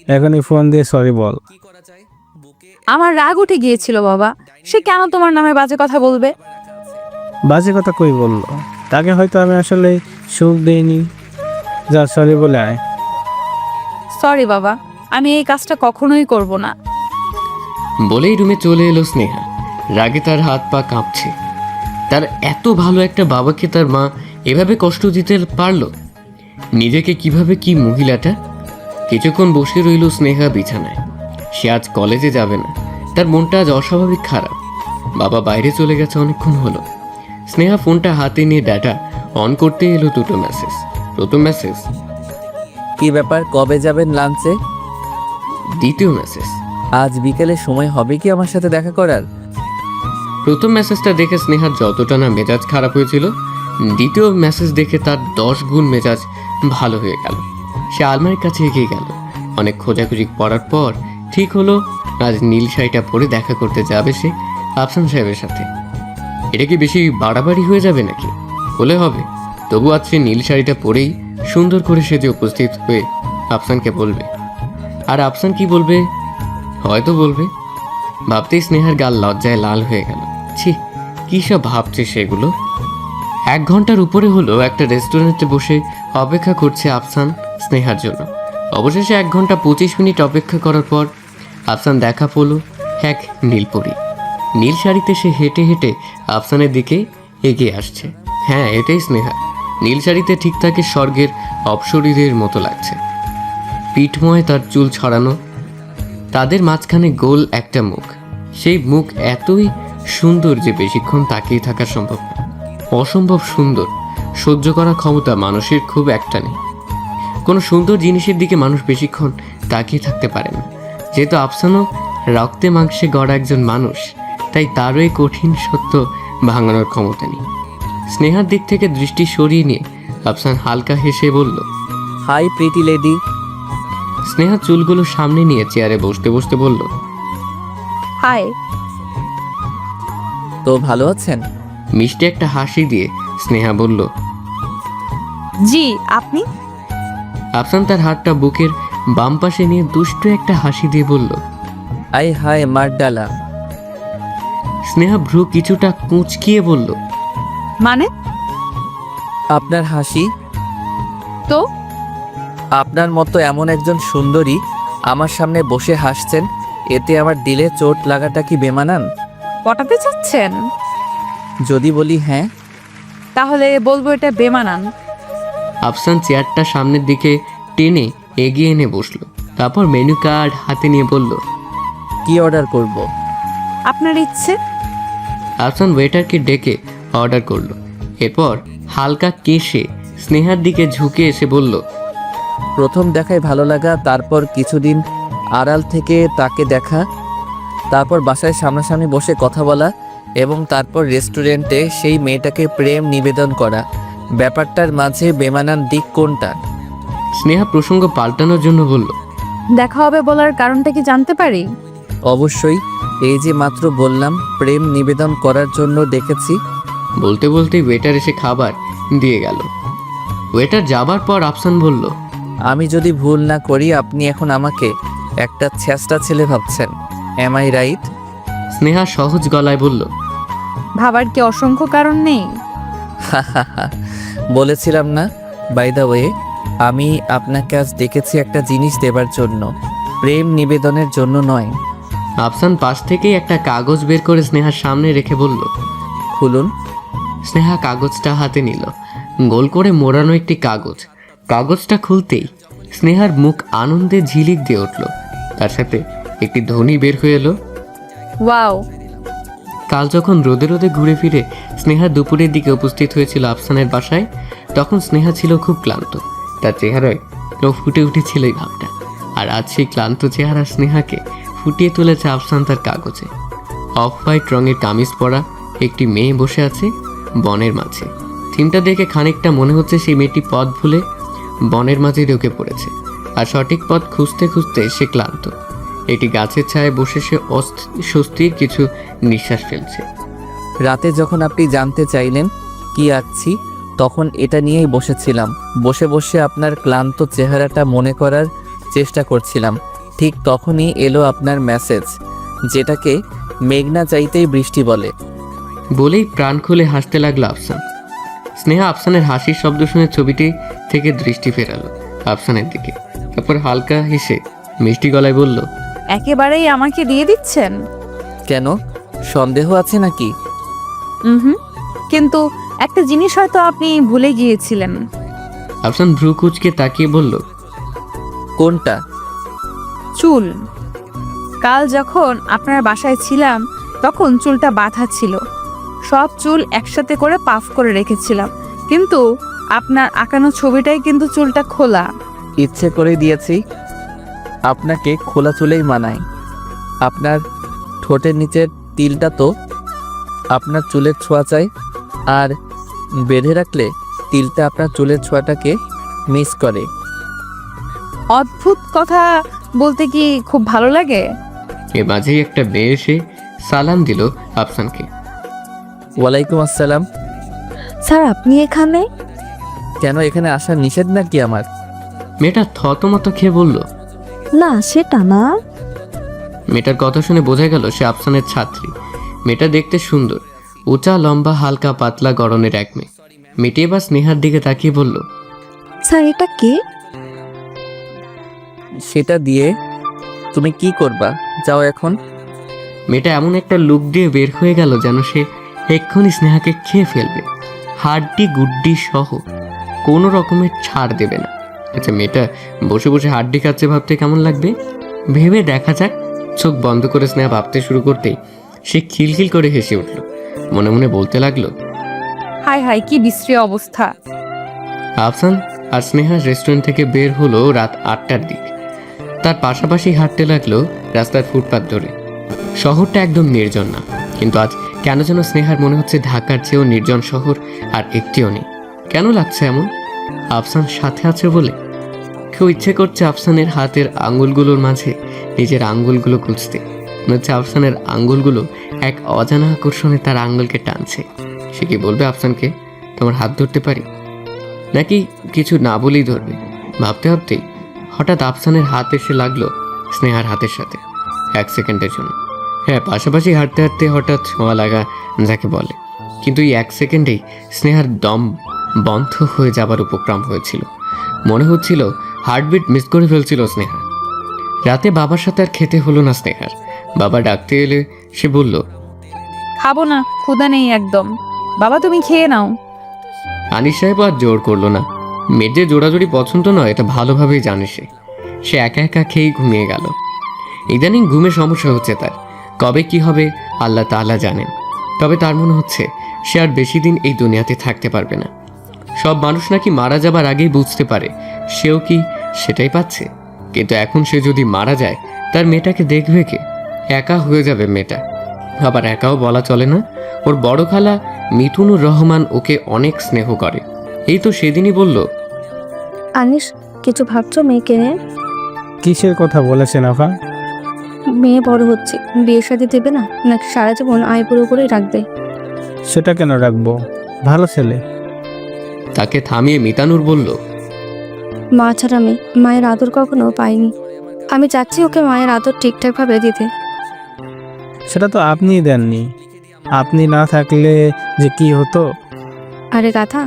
এখনই ফোন দিয়ে সরি বল। আমার রাগ উঠে গিয়েছিল বাবা। সে কেন তোমার নামে বাজে কথা বলবে? বাজে কথা কই বললো? তাকে হয়তো আমি আসলে সুখ দেইনি। যা সরি বলে আয়। সরি বাবা, আমি এই কাজটা কখনোই করব না। বলেই রুমে চলে এলো স্নেহা। রাগে তার হাত পা কাঁপছে। তার এত ভালো একটা বাবাকে তার মা এভাবে কষ্ট দিতে পারলো? নিজেকে কিভাবে কি মহিলাটা? কিছুক্ষণ বসে রইল স্নেহা বিছানায়। সে আজ কলেজে যাবে না। তার মনটা আজ অস্বাভাবিক খারাপ। বাবা বাইরে চলে গেছে অনেকক্ষণ হলো। স্নেহা ফোনটা হাতে নিয়ে ডাটা অন করতে এলো দুটো মেসেজ। প্রথম মেসেজ, কি ব্যাপার, কবে যাবেন লাঞ্চে? দ্বিতীয় মেসেজ। আজ বিকেলে সময় হবে কি আমার সাথে দেখা করার? প্রথম মেসেজটা দেখে স্নেহার যতটা না মেজাজ খারাপ হয়েছিল, দ্বিতীয় মেসেজ দেখে তার 10 গুণ মেজাজ ভালো হয়ে গেল। সে আলমারির কাছে এগিয়ে গেল। অনেক খোঁজাখুঁজি পড়ার পর ঠিক হলো আজ নীল শাড়িটা পরে দেখা করতে যাবে সে আফসান সাহেবের সাথে। এটা কি বেশি বাড়াবাড়ি হয়ে যাবে নাকি? হলে হবে, তবু আজ সে নীল শাড়িটা পরেই সুন্দর করে সেজে উপস্থিত হয়ে আফসানকে বলবে। আর আফসান কি বলবে? হয়তো বলবে। ভাবতেই স্নেহার গাল লজ্জায় লাল হয়ে গেল। ছি, কী সব ভাবছে সেগুলো। 1 ঘন্টার উপরে হলো একটা রেস্টুরেন্টে বসে অপেক্ষা করছে আফসান স্নেহার জন্য। অবশেষে 1 ঘন্টা 25 মিনিট অপেক্ষা করার পর আফসান দেখা পেল এক নীলপরি। নীল শাড়িতে সে হেঁটে হেঁটে আফসানের দিকে এগিয়ে আসছে। হ্যাঁ, এটাই স্নেহা। নীল শাড়িতে ঠিক তাকে স্বর্গের অপসরীদের মতো লাগছে। পিঠময় তার চুল ছড়ানো, তাদের মাঝখানে গোল একটা মুখ। সেই মুখ এতই সুন্দর যে বেশিক্ষণ তাকিয়ে থাকা সম্ভব না। অসম্ভব সুন্দর। সহ্য করার ক্ষমতা মানুষের খুব একটা নেই। কোনো সুন্দর জিনিসের দিকে মানুষ বেশিক্ষণ তাকিয়ে থাকতে পারে না। যেহেতু আফসানও রক্তে মাংসে গড়া একজন মানুষ, তাই তারও এই কঠিন সত্য ভাঙানোর ক্ষমতা নেই। স্নেহার দিক থেকে দৃষ্টি সরিয়ে নিয়ে আফসান হালকা হেসে বলল, হাই প্রিটি লেডি। স্নেহা চুলগুলো সামনে নিয়ে চেয়ারে বসতে বসতে বলল, হাই। তো ভালো আছেন? মিষ্টি একটা হাসি দিয়ে স্নেহা বলল, জি, আপনি? আফসান তার হাতটা বুকের বাম পাশে নিয়ে দুষ্ট একটা হাসি দিয়ে বলল। I high মারডালা। স্নেহা ভ্রু কিছুটা কুঁচকিয়ে বলল, মানে? আপনার হাসি, তো আপনার মতো এমন একজন সুন্দরী আমার সামনে বসে হাসছেন, এতে আমার দিলে চোট লাগাটা কি বেমানান? পটাতে চাচ্ছেন? যদি বলি হ্যাঁ, তাহলে বলবো এটা বেমানান। আফসান চেয়ারটা সামনের দিকে টেনে এগিয়ে এনে বসলো। তারপর মেনু কার্ড হাতে নিয়ে বলল, কি অর্ডার করব? আপনার ইচ্ছে। আফসান ওয়েটারকে ডেকে অর্ডার করলো। এরপর হালকা কেশে স্নেহার দিকে ঝুঁকে এসে বলল, প্রথম দেখায় ভালো লাগা, তারপর কিছুদিন আড়াল থেকে তাকে দেখা, তারপর বাসায় সামনাসামনি বসে কথা বলা, এবং তারপর রেস্টুরেন্টে সেই মেয়েটাকে প্রেম নিবেদন করা। ব্যাপারটার মাঝে বেমানান দিক কোনটা? স্নেহা প্রসঙ্গ পাল্টানোর জন্য বলল, দেখা হবে বলার কারণটা কি জানতে পারি? অবশ্যই, এই যে মাত্র বললাম প্রেম নিবেদন করার জন্য ডেকেছি। বলতে বলতেই ওয়েটার এসে খাবার দিয়ে গেল। ওয়েটার যাবার পর আফসান বলল, আমি যদি ভুল না করি আপনি এখন আমাকে একটা ছেঁচড়া ছেলে ভাবছেন, এম আই রাইট? স্নেহা সহজ গলায় বলল, ভাবার কি অসংখ্য কারণ নেই? বলেছিলাম না? বাই দ্য ওয়ে, আমি আপনাকে আজ ডেকেছি একটা জিনিস দেবার জন্য, প্রেম নিবেদনের জন্য নয়। আফসান পাশ থেকেই একটা কাগজ বের করে স্নেহার সামনে রেখে বলল। খুলুন। স্নেহা কাগজটা হাতে নিল। গোল করে মোড়ানো একটি কাগজ। কাগজটা খুলতেই স্নেহার মুখ আনন্দে ঝিলিক দিয়ে উঠল। তার সাথে একটি ধ্বনি বের হয়ে এলো, ওয়াও। কাল যখন রোদে রোদে ঘুরে ফিরে স্নেহা দুপুরের দিকে উপস্থিত হয়েছিল আফসানের বাসায়, তখন স্নেহা ছিল খুব ক্লান্ত। তার চেহারায় ফুটে উঠেছিল এই ভাবটা। আর আজ সেই ক্লান্ত চেহারা স্নেহাকে ফুটিয়ে তুলেছে আফসান তার কাগজে। অফ হোয়াইট রঙের কামিজ পরা একটি মেয়ে বসে আছে বনের মাঝে। থিমটা দেখে খানিকটা মনে হচ্ছে সেই মেয়েটি পথ ভুলে বনের মাঝে ঢুকে পড়েছে, আর সঠিক পথ খুঁজতে খুঁজতে সে ক্লান্ত। একটি গাছের ছায়ায় বসে সে স্বস্তির কিছু নিঃশ্বাস ফেলছে। রাতে যখন আপনি জানতে চাইলেন কি আঁকছি, তখন এটা নিয়েই বসেছিলাম। বসে বসে আপনার ক্লান্ত চেহারাটা মনে করার চেষ্টা করছিলাম। ঠিক তখনই এলো আপনার মেসেজ, যেটাকে মেঘনা চাইতেই বৃষ্টি বলে। বলেই প্রাণ খুলে হাসতে লাগলো আফসান। স্নেহা আফসানের হাসির শব্দ শুনে ছবিটি থেকে দৃষ্টি ফেরালো আফসানের দিকে। তারপর হালকা হেসে মিষ্টি গলায় বলল, একেবারেই আমাকে দিয়ে দিচ্ছেন? কেন, সন্দেহ আছে নাকি? হুম, কিন্তু একটা জিনিস হয়তো আপনি ভুলে গিয়েছিলেন। আফসান ভ্রু কুচকে তাকিয়ে বলল, কোনটা? চুল। কাল যখন আপনার বাসায় ছিলাম তখন চুলটা বাঁধা ছিল, সব চুল একসাথে করে পাফ করে রেখেছিলাম, কিন্তু আপনার আঁকানো ছবিটাই কিন্তু চুলটা খোলা। ইচ্ছে করে দিয়েছি, আপনাকে খোলা চুলেই মানায়। আপনার ঠোঁটের নিচের তিলটা তো আপনার চুলের ছোঁয়া চাই, আর বেঁধে রাখলে তিলটা আপনার চুলের ছোঁয়াটাকে মিস করে। অদ্ভুত কথা বলতে কি খুব ভালো লাগে? এর মাঝেই একটা মেয়ে এসে সালাম দিল আফসানকে। ওয়ালাইকুম আসসালাম। স্যার আপনি এখানে? কেন, এখানে আসা নিষেধ নাকি আমার? মেয়েটা থতমত খেয়ে বলল। না সেটা না। মেয়েটার কথা শুনে বোঝা গেল সে আফসানের ছাত্রী। মেয়েটা দেখতে সুন্দর, উঁচা লম্বা হালকা পাতলা গড়নের এক মেয়ে। মেয়েটি এবার স্নেহার দিকে তাকিয়ে বলল, স্যার এটা কে? সেটা দিয়ে তুমি কি করবা? যাও এখন। মেয়েটা এমন একটা লুক দিয়ে বের হয়ে গেল যেন সে এক্ষুনি স্নেহাকে খেয়ে ফেলবে, হাড্ডি গুড্ডি সহ কোনো রকমের ছাড় দেবে না। আচ্ছা, মেয়েটা বসে বসে হাড্ডি খাচ্ছে ভাবতে কেমন লাগবে ভেবে দেখা যাক। চোখ বন্ধ করে স্নেহা ভাবতে শুরু করতেই সে খিলখিল করে হেসে উঠল। মনে মনে বলতে লাগলো, হাই হাই, কি বিশ্রী অবস্থা। আফসান আর স্নেহা রেস্টুরেন্ট থেকে বের হলো রাত 8টার দিক। তার পাশাপাশি হাঁটতে লাগলো রাস্তার ফুটপাত ধরে। শহরটা একদম নির্জন না, কিন্তু আজ কেন যেন স্নেহার মনে হচ্ছে ঢাকার চেয়েও নির্জন শহর আর একটিও নেই। কেন লাগছে এমন? আফসান সাথে আছে বলে? কেউ ইচ্ছে করছে আফসানের হাতের আঙ্গুলগুলোর মাঝে নিজের আঙ্গুলগুলো খুঁজতে। মনে হচ্ছে আফসানের আঙ্গুলগুলো এক অজানা আকর্ষণে তার আঙ্গুলকে টানছে। সে কি বলবে আফসানকে, তোমার হাত ধরতে পারি? নাকি কিছু না বলেই ধরবে? ভাবতে ভাবতেই হঠাৎ আফসানের হাত এসে লাগলো স্নেহার হাতের সাথে। 1 সেকেন্ডের জন্য, হ্যাঁ, পাশাপাশি হাঁটতে হাঁটতে হঠাৎ ছোঁয়া লাগা যাকে বলে। কিন্তু এই 1 সেকেন্ডেই স্নেহার দম বন্ধ হয়ে যাবার উপক্রম হয়েছিল। মনে হচ্ছিল হার্টবিট মিস করে ফেলছিল স্নেহা। রাতে বাবার সাথে আর খেতে হলো না স্নেহার। বাবা ডাকতে এলে সে বলল, খাবো না, ক্ষুধা নেই একদম। বাবা তুমি খেয়ে নাও। আনিস সাহেব আর জোর করলো না। মেয়ের যে জোড়াজোড়ি পছন্দ নয় এটা ভালোভাবেই জানে সে। সে একা একা খেয়েই ঘুমিয়ে গেল। ইদানিং ঘুমের সমস্যা হচ্ছে তার। কবে কি হবে আল্লাহ তাআলা জানেন। তবে তার মনে হচ্ছে সে আর বেশি দিন এই দুনিয়াতে থাকতে পারবে না। সব মানুষ নাকি মারা যাবার আগেই বুঝতে পারে, সেও কি সেটাই পাচ্ছে? কিন্তু এখন সে যদি মারা যায় তার মেয়েটাকে দেখবে কে? একা হয়ে যাবে মেয়েটা। আবার একাও বলা চলে না, ওর বড় খালা মিঠুনুর রহমান ওকে অনেক স্নেহ করে। এই তো সেদিনই বলল, আনিস, কিছু ভাবছো মেয়েকে নিয়ে? কিসের কথা বলেছেন আফা? মেয়ে বড় হচ্ছে, বিয়ে শাদী দেবে না নাকি সারা জীবন আইবুড়ো করেই রাখবে? সেটা কেন রাখবো, ভালো ছেলে। তাকে থামিয়ে মিতানুর বলল, মা ছাড়া মেয়ে মায়ের আদর কখনো পাইনি। আমি চাচ্ছি ওকে মায়ের আদর ঠিকঠাকভাবে দিতে। সেটা তো আপনিই দেননি। আপনি না থাকলে যে কি হতো। আরে গাধা,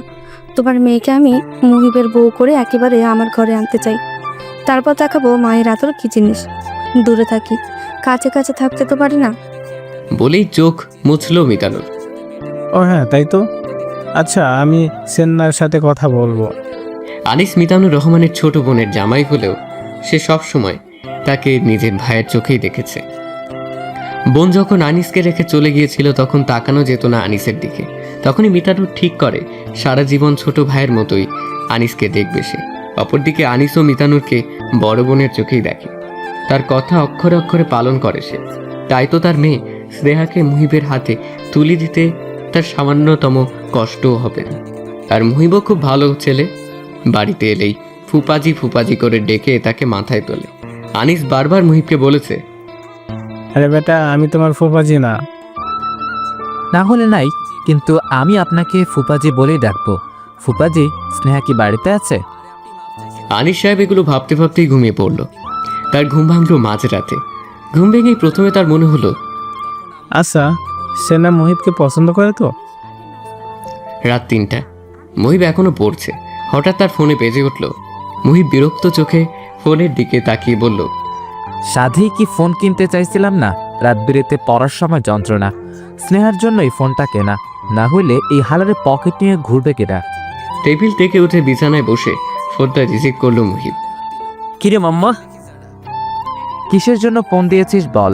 তোমার মেয়েকে আমি মুহিবের বউ করে একেবারে আমার ঘরে আনতে চাই। তারপর দেখাবো মায়ের আদর কি জিনিস। দূরে থাকি, কাছে কাছে থাকতে তো পারি না। বলেই চোখ মুছল মিতানুর। ও হ্যাঁ, তাই তো। আচ্ছা, আমি সেন্নার সাথে কথা বলবো। আনিস মিতানুর রহমানের ছোট বোনের জামাই হলেও সে সব সময় তাকে নিজের ভাইয়ের চোখেই দেখেছে। বোন যখন আনিসকে রেখে চলে গিয়েছিল তখন তাকানো যেত না আনিসের দিকে। তখনই মিতানুর ঠিক করে সারা জীবন ছোট ভাইয়ের মতোই আনিসকে দেখবে সে। অপরদিকে আনিসও মিতানুরকে বড় বোনের চোখেই দেখে। তার কথা অক্ষরে অক্ষরে পালন করে সে। তাই তো তার মেয়ে স্নেহাকে মুহিবের হাতে তুলে দিতে তার সামান্যতম কষ্টও হবে না। আর মুহিবও খুব ভালো ছেলে। বাড়িতে এলেই ফুপাজি ফুপাজি করে ডেকে তাকে মাথায় তোলে। আনিস বারবার মুহিবকে বলেছে, আরে বেটা, আমি তোমার ফুফাজি না। না হলে নাই, কিন্তু আমি আপনাকে ফুপাজি বলেই ডাকবো। ফুপাজি, স্নেহা কি বাড়িতে আছে? আনিস সাহেব এগুলো ভাবতে ভাবতেই ঘুমিয়ে পড়ল। তার ঘুম ভাঙল মাঝরাতে। ঘুম ভেঙেই প্রথমে তার মনে হলো, আচ্ছা, সেনা মুহিবকে পছন্দ করে তো? রাত ৩টা, মুহিব এখনো পড়ছে। হঠাৎ তার ফোনে বেজে উঠল। মুহিব বিরক্ত চোখে ফোনের দিকে তাকিয়ে বলল, সাধেই কি ফোন কিনতে চাইছিলাম না? রাত বিরেতে পড়ার সময় যন্ত্রণা। স্নেহার জন্যই ফোনটা কেনা, না হইলে এই হালারে পকেট নিয়ে ঘুরবে কেটা। টেবিল থেকে উঠে বিছানায় বসে ফোনটা রিসিভ করলো মুহিব। কিরে মাম্মা, কিসের জন্য ফোন দিয়েছিস বল?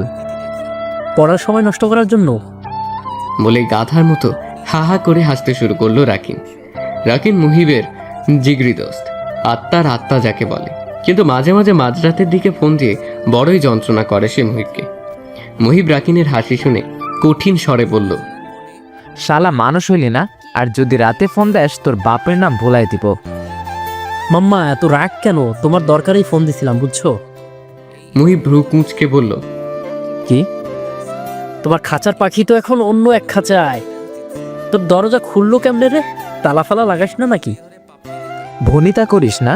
পড়ার সময় নষ্ট করার জন্য? বলে গাধার মতো হা হা করে হাসতে শুরু করলো রাকিন। রাকিন মুহিবের জিগরি দোস্ত, আত্মার আত্মা যাকে বলে। কিন্তু মাঝে মাঝে মাঝরাতের দিকে ফোন দিয়ে বড়ই যন্ত্রণা করে সে মুহিবকে। মুহিব রাকিনের হাসি শুনে কঠিন স্বরে বলল, শালা মানুষ হইলি না? আর যদি রাতে ফোন দেস তোর বাপের নাম ভোলাই দিব। মাম্মা এত রাগ কেন? তোমার দরকারেই ফোন দিছিলাম, বুঝছো? মুহিব ভ্রু কুঁচকে বলল, কি? তোমার খাঁচার পাখি তো এখন অন্য এক খাঁচায়। তোর দরজা খুললো কেমনে রে? তালা ফালা লাগাস না নাকি? ভনিতা করিস না?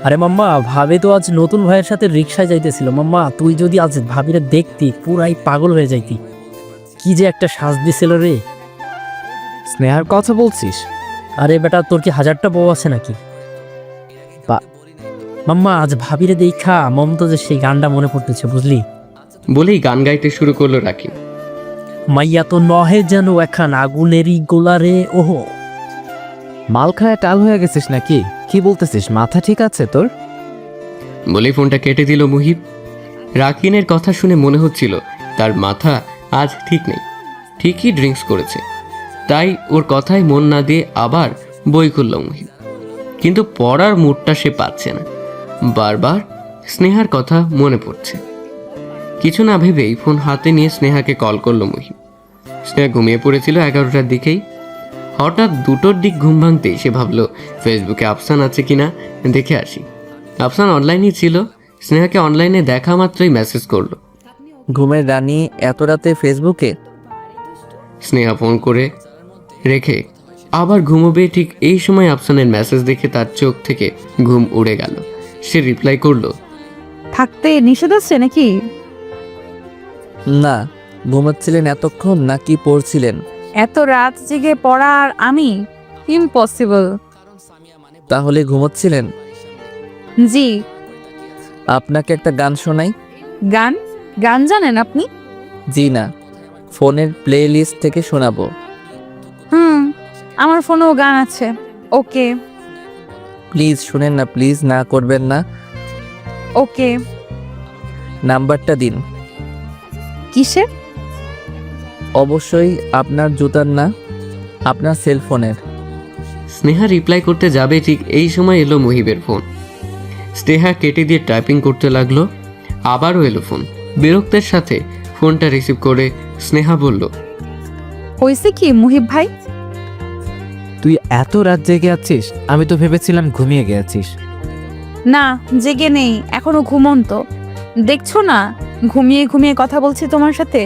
আরে মাম্মা, ভাবে তো আজ নতুন ভাইয়ের সাথে রিক্সায় যাইতেছিল। মাম্মা, তুই যদি আজ ভাবিরে দেখতি পুরাই পাগল হয়ে যাইতি। কি যে একটা সাজ দিছিল রে। স্নেহার কথা বলছিস? আরে বেটা, তোর কি হাজারটা বউ আছে নাকি? মাম্মা, আজ ভাবিরে দেখা মমতাজের সেই গানটা মনে পড়তেছে, বুঝলি? বলেই গান গাইতে শুরু করলো রাকিন। মাইয়া তো নহে যেন এখান আগুনেরই গোলা রে। ওহো, মাল খায় টাল হয়ে গেছিস নাকি? কি বলতেছিস? মাথা ঠিক আছে তোর? বলেই ফোনটা কেটে দিল মুহিব। রাকিনের কথা শুনে মনে হচ্ছিল তার মাথা আজ ঠিক নেই। ঠিকই ড্রিঙ্কস করেছে, তাই ওর কথায় মন না দিয়ে আবার বই খুলল মুহিব। কিন্তু পড়ার মুডটা সে পাচ্ছে না। বারবার স্নেহার কথা মনে পড়ছে। কিছু না ভেবেই ফোন হাতে নিয়ে স্নেহাকে কল করলো মুহিব। স্নেহা ঘুমিয়ে পড়েছিল 11টার দিকেই। হঠাৎ 2টোর দিক ঘুম ভাঙতেই সে ভাবলো ফেসবুকে আফসান আছে কিনা দেখে আসি। আফসান অনলাইনেই ছিল। স্নেহাকে অনলাইনে দেখা মাত্রই মেসেজ করলো। ঘুমের রানী এত রাতে ফেসবুকে? স্নেহা ফোন করে রেখে আবার ঘুমোবে ঠিক এই সময় আফসানের মেসেজ দেখে তার চোখ থেকে ঘুম উড়ে গেল। সে রিপ্লাই করলো, থাকতে নিষেধ আছে নাকি? না, ঘুমাচ্ছিলেন এতক্ষণ নাকি পড়ছিলেন? এত রাত জেগে পড়া আর আমি? ইম্পসিবল। তাহলে ঘুমাচ্ছিলেন? জি। আপনাকে একটা গান শোনাই। গান? গান জানেন আপনি? জি না। ফোনের প্লে লিস্ট থেকে শোনাবো। আমার ফোনেও গান আছে। ওকে প্লিজ শুনেন না, প্লিজ না করবেন না। ওকে। নাম্বারটা দিন। কিসের? অবশ্যই আপনার জুতার না, আপনার সেলফোনের। স্নেহা রিপ্লাই করতে যাবে ঠিক এই সময় এলো মুহিবের ফোন। স্নেহা কেটে দিয়ে টাইপিং করতে লাগলো। আবারও এলো ফোন। বিরক্তের সাথে ফোনটা রিসিভ করে স্নেহা বলল, হয়েছে কি মুহিব ভাই? তুই এত রাত জেগে আছিস? আমি তো ভেবেছিলাম ঘুমিয়ে গেছিস। না, জেগে নেই, এখনো ঘুমন্ত। দেখছো না ঘুমিয়ে ঘুমিয়ে কথা বলছি তোমার সাথে।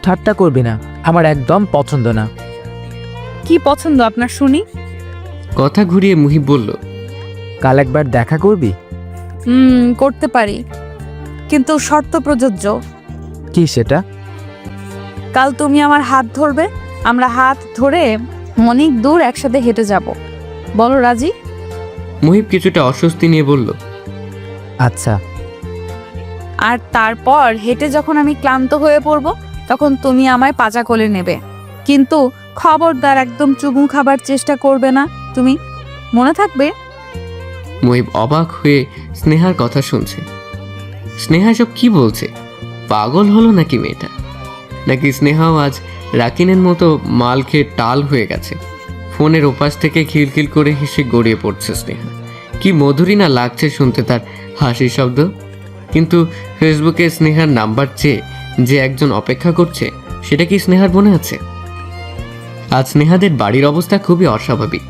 ঠাট্টা করবি না, আমার একদম পছন্দ না। কি পছন্দ আপনার শুনি? কথা ঘুরিয়ে মুহিব বলল, কাল একবার দেখা করবি? করতে পারি, কিন্তু শর্ত প্রযোজ্য। কি সেটা? কাল তুমি আমার হাত ধরবে, আমরা হাত ধরে অনেক দূর একসাথে হেঁটে যাব। বলো রাজি? মুহিব কিছুটা অস্বস্তি নিয়ে বলল, আচ্ছা। আর তারপর হেঁটে যখন আমি ক্লান্ত হয়ে পড়ব, তখন তুমি আমায় পাজা কোলে নেবে। কিন্তু খবরদার একদম চুমু খাবার চেষ্টা করবে না তুমি, মনে থাকবে? মুহিব অবাক হয়ে স্নেহার কথা শুনছে। স্নেহা সব কি বলছে? পাগল হলো নাকি মেয়েটা? নাকি স্নেহাও আজ রাকিনের মতো মাল খেয়ে টাল হয়ে গেছে? ফোনের ওপাশ থেকে খিলখিল করে হেসে গড়িয়ে পড়ছে স্নেহা। কি মধুরী না লাগছে শুনতে তার হাসির শব্দ। কিন্তু ফেসবুকে স্নেহার নাম্বার চেয়ে যে একজন অপেক্ষা করছে, সেটা কি স্নেহার মনে আছে? আজ স্নেহাদের বাড়ির অবস্থা খুবই অস্বাভাবিক।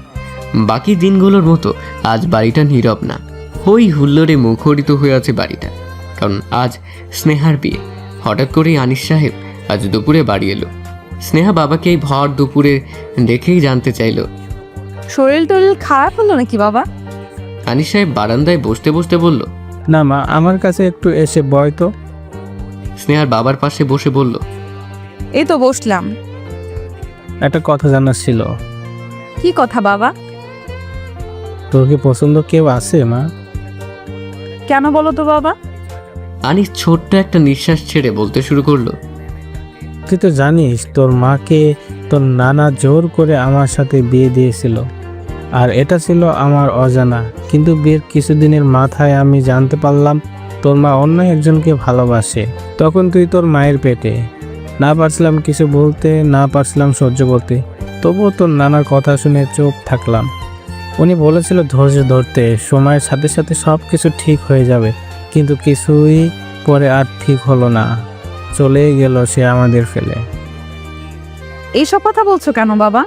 বাকি দিনগুলোর মতো আজ বাড়িটা নীরব না, হই হুল্লোড়ে মুখরিত হয়ে আছে বাড়িটা। কারণ আজ স্নেহার বিয়ে। হঠাৎ করেই আনিস সাহেব আজ দুপুরে বাড়ি এলো। স্নেহা বাবাকে এই ভর দুপুরে দেখেই জানতে চাইল, শরীর টরীর খারাপ হলো নাকি বাবা? আনিস সাহেব বারান্দায় বসতে বসতে বলল, না মা, আমার কাছে একটু এসে বয় তো। স্নেহার বাবার পাশে বসে বলল, এই তো বসলাম। একটা কথা জানার ছিল। কি কথা বাবা? তোর কি পছন্দ কেউ আছে মা? কেন বলো তো বাবা? আনিস ছোট্ট একটা নিঃশ্বাস ছেড়ে বলতে শুরু করলো, তুই তো জানিস তোর মাকে তোর নানা জোর করে আমার সাথে বিয়ে দিয়েছিল, আর এটা ছিল আমার অজানা। কিন্তু বিয়ের কিছুদিনের মাথায় আমি জানতে পারলাম তোর মা অন্য একজনকে ভালোবাসে। তখন তুই তোর মায়ের পেটে। না পারছিলাম কিছু বলতে, না পারছিলাম সহ্য করতে। তবুও তোর নানার কথা শুনে চুপ থাকলাম। উনি বলেছিল ধৈর্য ধরতে, সময়ের সাথে সাথে সব কিছু ঠিক হয়ে যাবে। কিন্তু কিছুই পরে আর ঠিক হলো না, চলেই গেল সে আমাদের ফেলে। এইসব কথা বলছো কেন বাবা?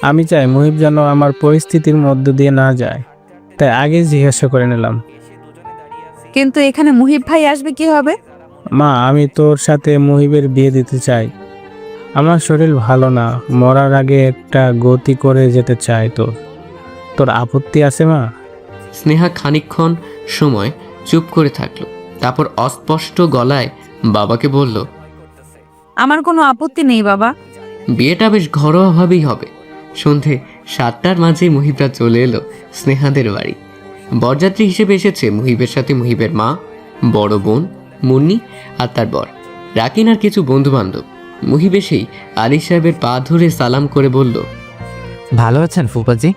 আমি চাই মুহিব যেন আমার পরিস্থিতির মধ্য দিয়ে না যায়, তাই আগে জিজ্ঞাসা করে নিলাম। কিন্তু এখানে মুহিব ভাই আসবে কি হবে? মা, আমি তোর সাথে মুহিবের বিয়ে দিতে চাই। আমার শরীর ভালো না, মরার আগে একটা গতি করে যেতে চাই। তোর আপত্তি আছে মা? স্নেহা খানিকক্ষণ সময় চুপ করে থাকলো। তারপর অস্পষ্ট গলায় বাবাকে বলল, আমার কোনো আপত্তি নেই বাবা। বিয়েটা বেশ ঘরোয়াভাবেই হবে। সন্ধে 7টার মাঝে মুহিবরা চলে এলো স্নেহাদের বাড়ি। বরযাত্রী হিসেবে এসেছে মুহিবের সাথে মুহিবের মা, বড় বোন মুন্নি আর তার বর রাকিন আর কিছু বন্ধু বান্ধব। মুহিব এসেই আলী সাহেবের পা ধরে সালাম করে বলল, ভালো আছেন ফুপাজি?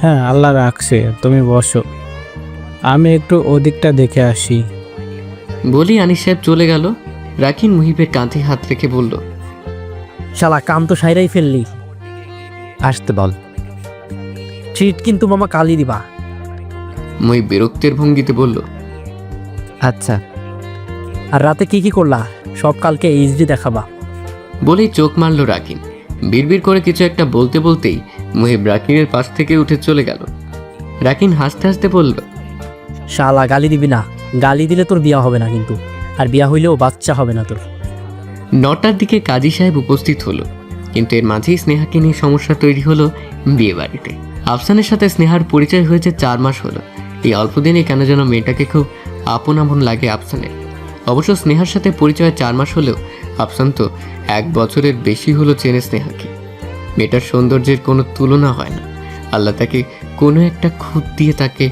হ্যাঁ, আল্লাহ রাখছে, তুমি বসো, আমি একটু ওদিকটা দেখে আসি। বলি আনিস সাহেব চলে গেল। রাকিন মুহিবের কাঁধে হাত রেখে বলল, শালা কাম তো সাইরাই ফেললি। আসতে বল। ট্রিট কিন্তু মামা কালই দিবা। মুহিব বিরক্তের ভঙ্গিতে বলল, আচ্ছা। আর রাতে কি কি করলা সব কালকে এইচডি দেখাবা। বলেই চোখ মারল রাকিন। বিড়বিড় করে কিছু একটা বলতে বলতেই মুহিব রাকিনের পাশ থেকে উঠে চলে গেল। রাকিন হাসতে হাসতে বলল, শালা গালি দিবি না, গালি দিলে তোর বিয়া হবে না কিন্তু, আর বিয়া হইলেও বাচ্চা হবে না তোর। 9টার দিকে কাজী সাহেব উপস্থিত হলো। কিন্তু এর মাঝেই স্নেহাকে নিয়ে সমস্যা তৈরি হলো বিয়ে বাড়িতে। আফসানের সাথে স্নেহার পরিচয় হয়েছে 4 মাস হলো। এই অল্প দিনে কেন যেন মেয়েটাকে খুব আপন আপন লাগে আফসানের। অবশ্য স্নেহার সাথে পরিচয় 4 মাস হলেও আফসান তো 1 বছরের বেশি হলো চেনে স্নেহাকে। মেয়েটার সৌন্দর্যের কোনো তুলনা হয় না। আল্লাহ তাকে কোনো একটা খুঁত দিয়ে তাকে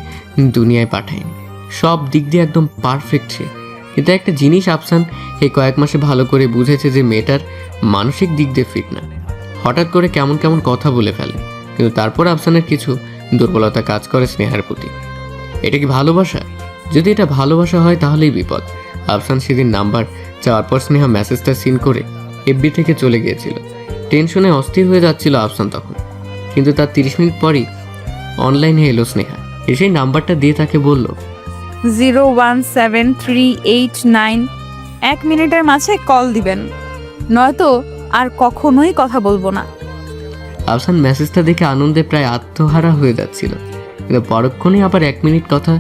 দুনিয়ায় পাঠায়নি। সব দিক দিয়ে একদম পারফেক্ট সে। কিন্তু একটা জিনিস আফসান এই কয়েক মাসে ভালো করে বুঝেছে যে মেয়েটার মানসিক দিক দিয়ে ফিট না। হঠাৎ করে কেমন কেমন কথা বলে ফেলে, কিন্তু তারপর আফসানের কিছু দুর্বলতা কাজ করে স্নেহার প্রতি। এটা কি ভালোবাসা? যদি এটা ভালোবাসা হয় তাহলেই বিপদ। আফসান সেদিন নাম্বার চাওয়ার পর স্নেহা মেসেজটা সিন করে এফবি থেকে চলে গিয়েছিল। টেনশনে অস্থির হয়ে যাচ্ছিল আফসান তখন, কিন্তু তার 30 মিনিট পরই অনলাইনে এলো স্নেহা। এসেই নাম্বারটা দিয়ে তাকে বলল, 017389। 1 মিনিটের মাঝে কল দিবেন, নয়তো আর কখনোই কথা বলবো না। আফসান মেসেজটা দেখে আনন্দে প্রায় আত্মহারা হয়ে যাচ্ছিল, কিন্তু পরক্ষণেই আবার 1 মিনিট কথা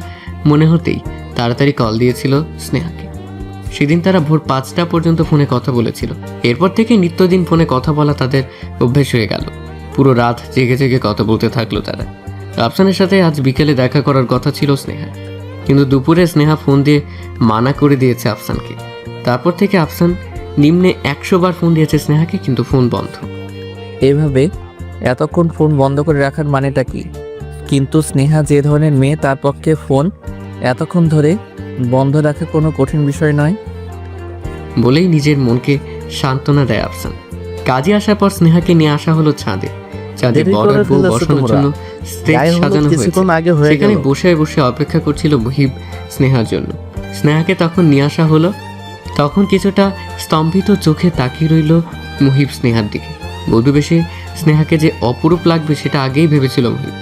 মনে হতেই তাড়াতাড়ি কল দিয়েছিল স্নেহাকে। সেদিন তারা ভোর 5টা পর্যন্ত ফোনে কথা বলেছিল। এরপর থেকে নিত্যদিন ফোনে কথা বলা তাদের অভ্যেস হয়ে গেল। পুরো রাত জেগে জেগে কথা বলতে থাকলো তারা। আফসানের সাথে আজ বিকেলে দেখা করার কথা ছিল স্নেহা, কিন্তু দুপুরে স্নেহা ফোন দিয়ে মানা করে দিয়েছে আফসানকে। তারপর থেকে আফসান নিম্নে 100 বার ফোন দিয়েছে স্নেহাকে, কিন্তু ফোন বন্ধ। এভাবে এতক্ষণ ফোন বন্ধ করে রাখার মানেটা কি? কিন্তু স্নেহা যে ধরনের মেয়ে, তার পক্ষে ফোন এতক্ষণ ধরে বন্ধ রাখা কোনো কঠিন বিষয় নয়। বলেই নিজের মনকে সান্ত্বনা দেয় আফসান। কাজে আসার পর স্নেহাকে নিয়ে আসা হলো ছাদে। ছাদে দেরি বড় করে বউ ফেলেছো বসানোর তোমরা। জন্য স্টেজ গায়ে হলুদ সাজানো হয়েছে। কিছুক্ষণ আগে হয়ে সেখানে গেল। বসে বসে অপেক্ষা করছিল মুহিব স্নেহার জন্য। স্নেহাকে তখন নিয়ে আসা হলো। তখন কিছুটা স্তম্ভিত চোখে তাকিয়ে রইল মুহিব স্নেহার দিকে। বধূবেশে স্নেহাকে যে অপরূপ লাগবে সেটা আগেই ভেবেছিল মুহিব,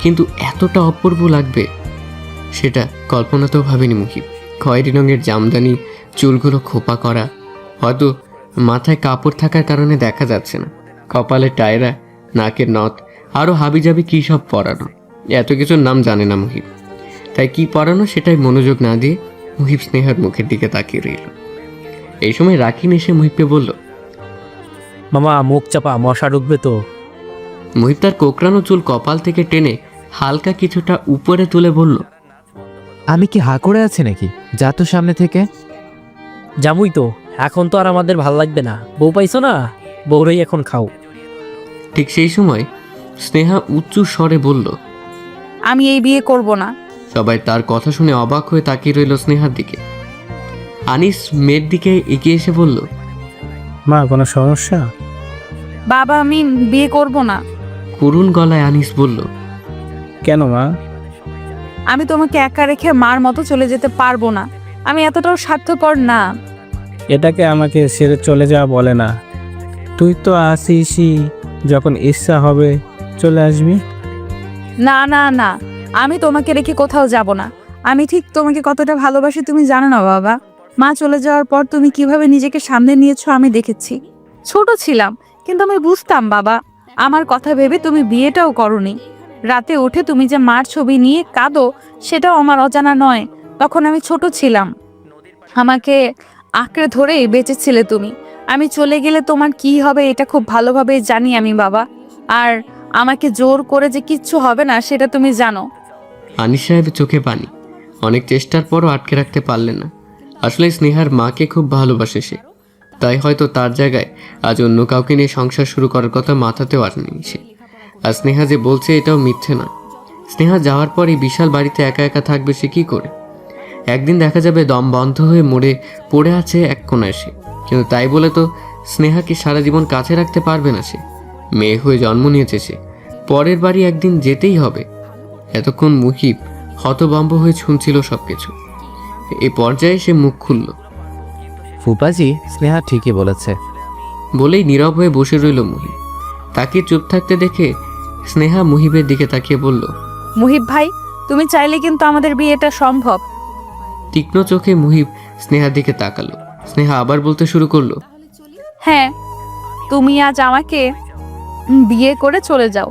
কিন্তু এতটা অপূর্ব লাগবে সেটা কল্পনাতেও ভাবেনি মুহিব। খয়েরি রঙের জামদানি, চুলগুলো খোপা করা, হয়তো মাথায় কাপড় থাকার কারণে দেখা যাচ্ছে না, কপালে টায়রা, নাকের নথ, আরও হাবিজাবি কী সব পরানো। এত কিছুর নাম জানে না মুহিব, তাই কি পরানো সেটাই মনোযোগ না দিয়ে মুহিব স্নেহার মুখের দিকে তাকিয়ে রইল। এই সময় রাকিন এসে মুহিবকে বলল, মামা মুখ চাপা, মশা ঢুকবে তো। মুহিব তার কোকড়ানো চুল কপাল থেকে টেনে হালকা কিছুটা উপরে তুলে বলল, আমি কি হা করে আছি নাকি? যা তো সামনে থেকে। জামুই তো, এখন তো আর আমাদের ভাল লাগবে না। বউ পাইছো না, বউরাই এখন খাও। ঠিক সেই সময় স্নেহা উচ্চ স্বরে বলল। আমি এই বিয়ে করব না। সবাই তার কথা শুনে অবাক হয়ে তাকিয়ে রইল স্নেহার দিকে। আনিস মেয়ের দিকে এগিয়ে এসে বলল, মা কোনো সমস্যা? বাবা আমি বিয়ে করব না। করুণ গলায় আনিস বলল, কেন মা? আমি তোমাকে একা রেখে মার মতো চলে যেতে পারবো না। আমি এতটাও স্বার্থপর না। এটাকে আমাকে ছেড়ে চলে যাওয়া বলে না। তুই তো আসিসই, যখন ইচ্ছা হবে চলে আসবি। না না না, আমি তোমাকে রেখে কোথাও যাব না। আমি ঠিক তোমাকে কতটা ভালোবাসি তুমি জানো না বাবা। মা চলে যাওয়ার পর তুমি কিভাবে নিজেকে সামনে নিয়েছো আমি দেখেছি। ছোট ছিলাম, কিন্তু আমি বুঝতাম বাবা, আমার কথা ভেবে তুমি বিয়েটাও করনি। রাতে উঠে তুমি যে মার ছবি নিয়ে কাঁদো সেটাও আমার অজানা নয়। তখন আমি ছোট ছিলাম, আমাকে আঁকড়ে ধরে বেঁচেছিলে তুমি। আমি চলে গেলে তোমার কি হবে এটা খুব ভালোভাবে জানি আমি বাবা। আর আমাকে জোর করে যে কিচ্ছু হবে না সেটা তুমি জানো। আনিস সাহেবের চোখে পানি। অনেক চেষ্টার পরও আটকে রাখতে পারলেন না। আসলে স্নেহার মাকে খুব ভালোবাসে সে, তাই হয়তো তার জায়গায় আজ অন্য কাউকে নিয়ে সংসার শুরু করার কথা মাথাতেও আসেনি সে। আর স্নেহা যে বলছে এটাও মিথ্যে না। স্নেহা যাওয়ার পর এই বিশাল বাড়িতে একা একা থাকবে সে কী করে? একদিন দেখা যাবে দম বন্ধ হয়ে মরে পড়ে আছে এক কোণায় সে, কিন্তু তাই বলে তো স্নেহাকে সারা জীবন কাছে রাখতে পারবে না সে। মেয়ে হয়ে জন্ম নিয়েছে সে, পরের বাড়ি একদিন যেতেই হবে। এতক্ষণ মুহিব হতভম্ব হয়ে শুনছিল সবকিছু। এই পর্যায়ে সে মুখ খুলল। ফুপাজি, স্নেহা ঠিকই বলেছে। বলেই নীরব হয়ে বসে রইল মুহিব। তাকে চুপ থাকতে দেখে স্নেহা মুহিবের দিকে তাকিয়ে বলল, মুহিব ভাই, তুমি চাইলে কিন্তু আমাদের বিয়েটা সম্ভব। তীক্ষ্ণ চোখে মুহিব স্নেহার দিকে তাকালো। স্নেহা আবার বলতে শুরু করলো, হ্যাঁ, তুমি আজ আমাকে বিয়ে করে চলে যাও।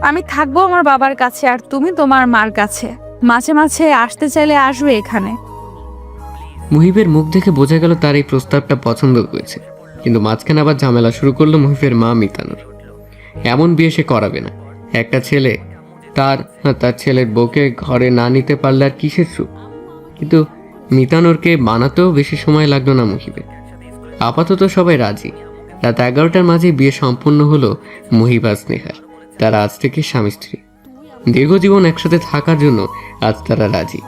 আমি থাকবো আমার বাবার কাছে আর তুমি তোমার মার কাছে। মাঝে মাঝে আসতে চাইলে আসবে এখানে। মুহিবের মুখ দেখে বোঝা গেল তার এই প্রস্তাবটা পছন্দ হয়েছে, কিন্তু মাঝখানে আবার ঝামেলা শুরু করলো মুহিবের মা মিতানুর। এমন বিয়ে সে করাবে না। একটা ছেলে তার ছেলের বউকে ঘরে না নিতে পারলে আর কিসের সুখ? কিন্তু মিতানুরকে বানাতেও বেশি সময় লাগলো না মুহিবের। আপাতত সবাই রাজি। রাত 11টার মাঝে বিয়ে সম্পন্ন হলো মুহিব আর স্নেহার। তারা আজ থেকে স্বামী স্ত্রী। দীর্ঘ জীবন একসাথে থাকার জন্য আজ তারা রাজি।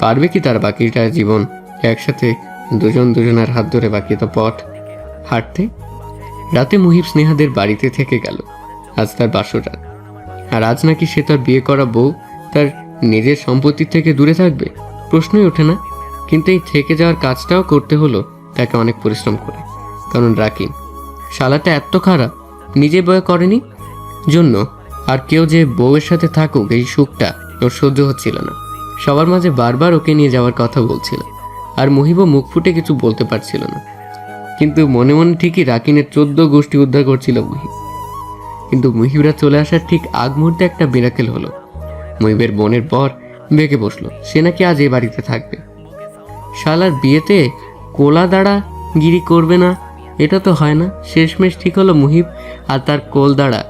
পারবে কি তার বাকিটা জীবন একসাথে দুজনের হাত ধরে বাকি তো পথ হাঁটতে। রাতে মুহিব স্নেহাদের বাড়িতে থেকে গেল। আজ তার বাসর রাত, আর আজ নাকি সে তার বিয়ে করা বউ তার নিজের সম্পত্তি থেকে দূরে থাকবে, প্রশ্নই ওঠে না। কিন্তু এই থেকে যাওয়ার কাজটাও করতে হলো তাকে অনেক পরিশ্রম করে, কারণ রাকিন শালাটা এত খারাপ, নিজে বয়ে করেনি জন্য আর কেউ যে বউয়ের সাথে থাকুক এই সুখটা ওর সহ্য হচ্ছিল না। সবার মাঝে বারবার ওকে নিয়ে যাওয়ার কথা বলছিল, আর মুহিবও মুখ ফুটে কিছু বলতে পারছিল না। কিন্তু মনে মনে ঠিকই রাকিনের 14 গোষ্ঠী উদ্ধার করছিল মুহিব। কিন্তু মুহিবরা চলে আসার ঠিক আগ মুহূর্তে একটা মিরাকেল হলো। মুহিবের বোনের পর বেঁকে বসলো সে নাকি আজ এই বাড়িতে থাকবে। শালার বিয়েতে কোলা দাঁড়া গিরি করবে না, এটা তো হয় না। শেষমেশ ঠিক হলো মুহিব আর তার কোল দাঁড়া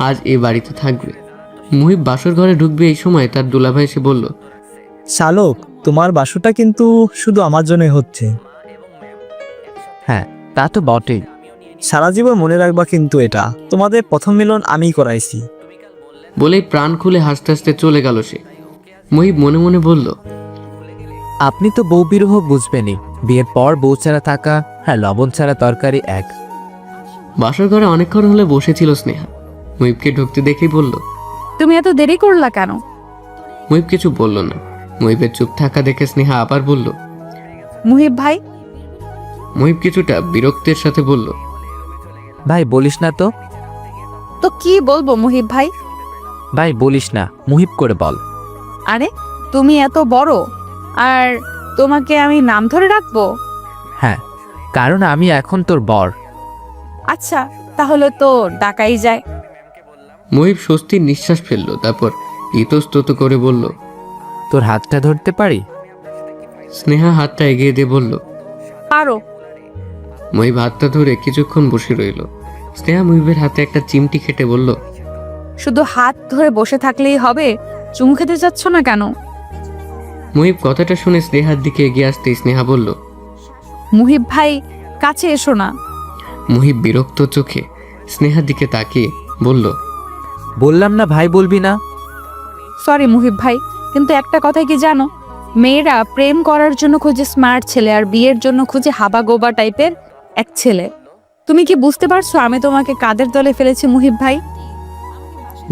আজ এই বাড়িতে থাকবে। মুহিব বাসর ঘরে ঢুকবে এই সময় তার দুলাভাই এসে বলল, শালক, তোমার বাসুটা কিন্তু শুধু আমার জন্যই হচ্ছে। হ্যাঁ, তা তো বটেই। সারা জীবন মনে রাখবা কিন্তু এটা, তোমাদের প্রথম মিলন আমিই করাইছি। বলেই প্রাণ খুলে হাসতে হাসতে চলে গেল সে। মুহিব মনে মনে বলল, আপনি তো বউ বিরহ বুঝবেনই। বিয়ের পর বউ ছাড়া থাকা হ্যাঁ লবণ ছাড়া তরকারি এক। বাসর ঘরে অনেকক্ষণ হলে বসেছিল স্নেহা। মুহিবকে ঢুকতে দেখেই বলল, তুমি এত দেরি করলা কেন? মুহিব কিছু বলল না। মুহিবের চুপ থাকা দেখে স্নেহা আবার বলল, মুহিব ভাই। মুহিব কিছুটা বিরক্তের সাথে বলল, ভাই বলিস না তো। তো কি বলবো মুহিব ভাই? ভাই বলিস না, মুহিব করে বল। আরে তুমি এত বড়, আর তোমাকে আমি নাম ধরে রাখবো? হ্যাঁ, কারণ আমি এখন তোর বর। আচ্ছা তাহলে তো ডাকাই যায়। মুহিব স্বস্তির নিঃশ্বাস ফেললো, তারপর ইতস্তত করে বলল, তোর হাতটা ধরতে পারি? স্নেহা হাতটা এগিয়ে দিয়ে বলল, পারো। মুহিব হাতটা ধরে কিছুক্ষণ বসে রইল। স্নেহা মুহিবের হাতে একটা চিমটি খেটে বলল, শুধু হাত ধরে বসে থাকলেই হবে? চুমু খেতে যাচ্ছ না কেন? মুহিব কথাটা শুনে স্নেহার দিকে এগিয়ে আসতেই স্নেহা বলল, মুহিব ভাই কাছে এসো না। মুহিব বিরক্ত চোখে স্নেহার দিকে তাকিয়ে বলল, বললাম না ভাই বলবি না। সরি মুহিব ভাই, কিন্তু একটা কথা কি জানো, মেয়েরা প্রেম করার জন্য খুঁজে স্মার্ট ছেলে, আর বিয়ের জন্য খুঁজে হাবা গোবা টাইপের এক ছেলে। তুমি কি বুঝতে পারছো আমি তোমাকে কাদের দলে ফেলেছি মুহিব ভাই?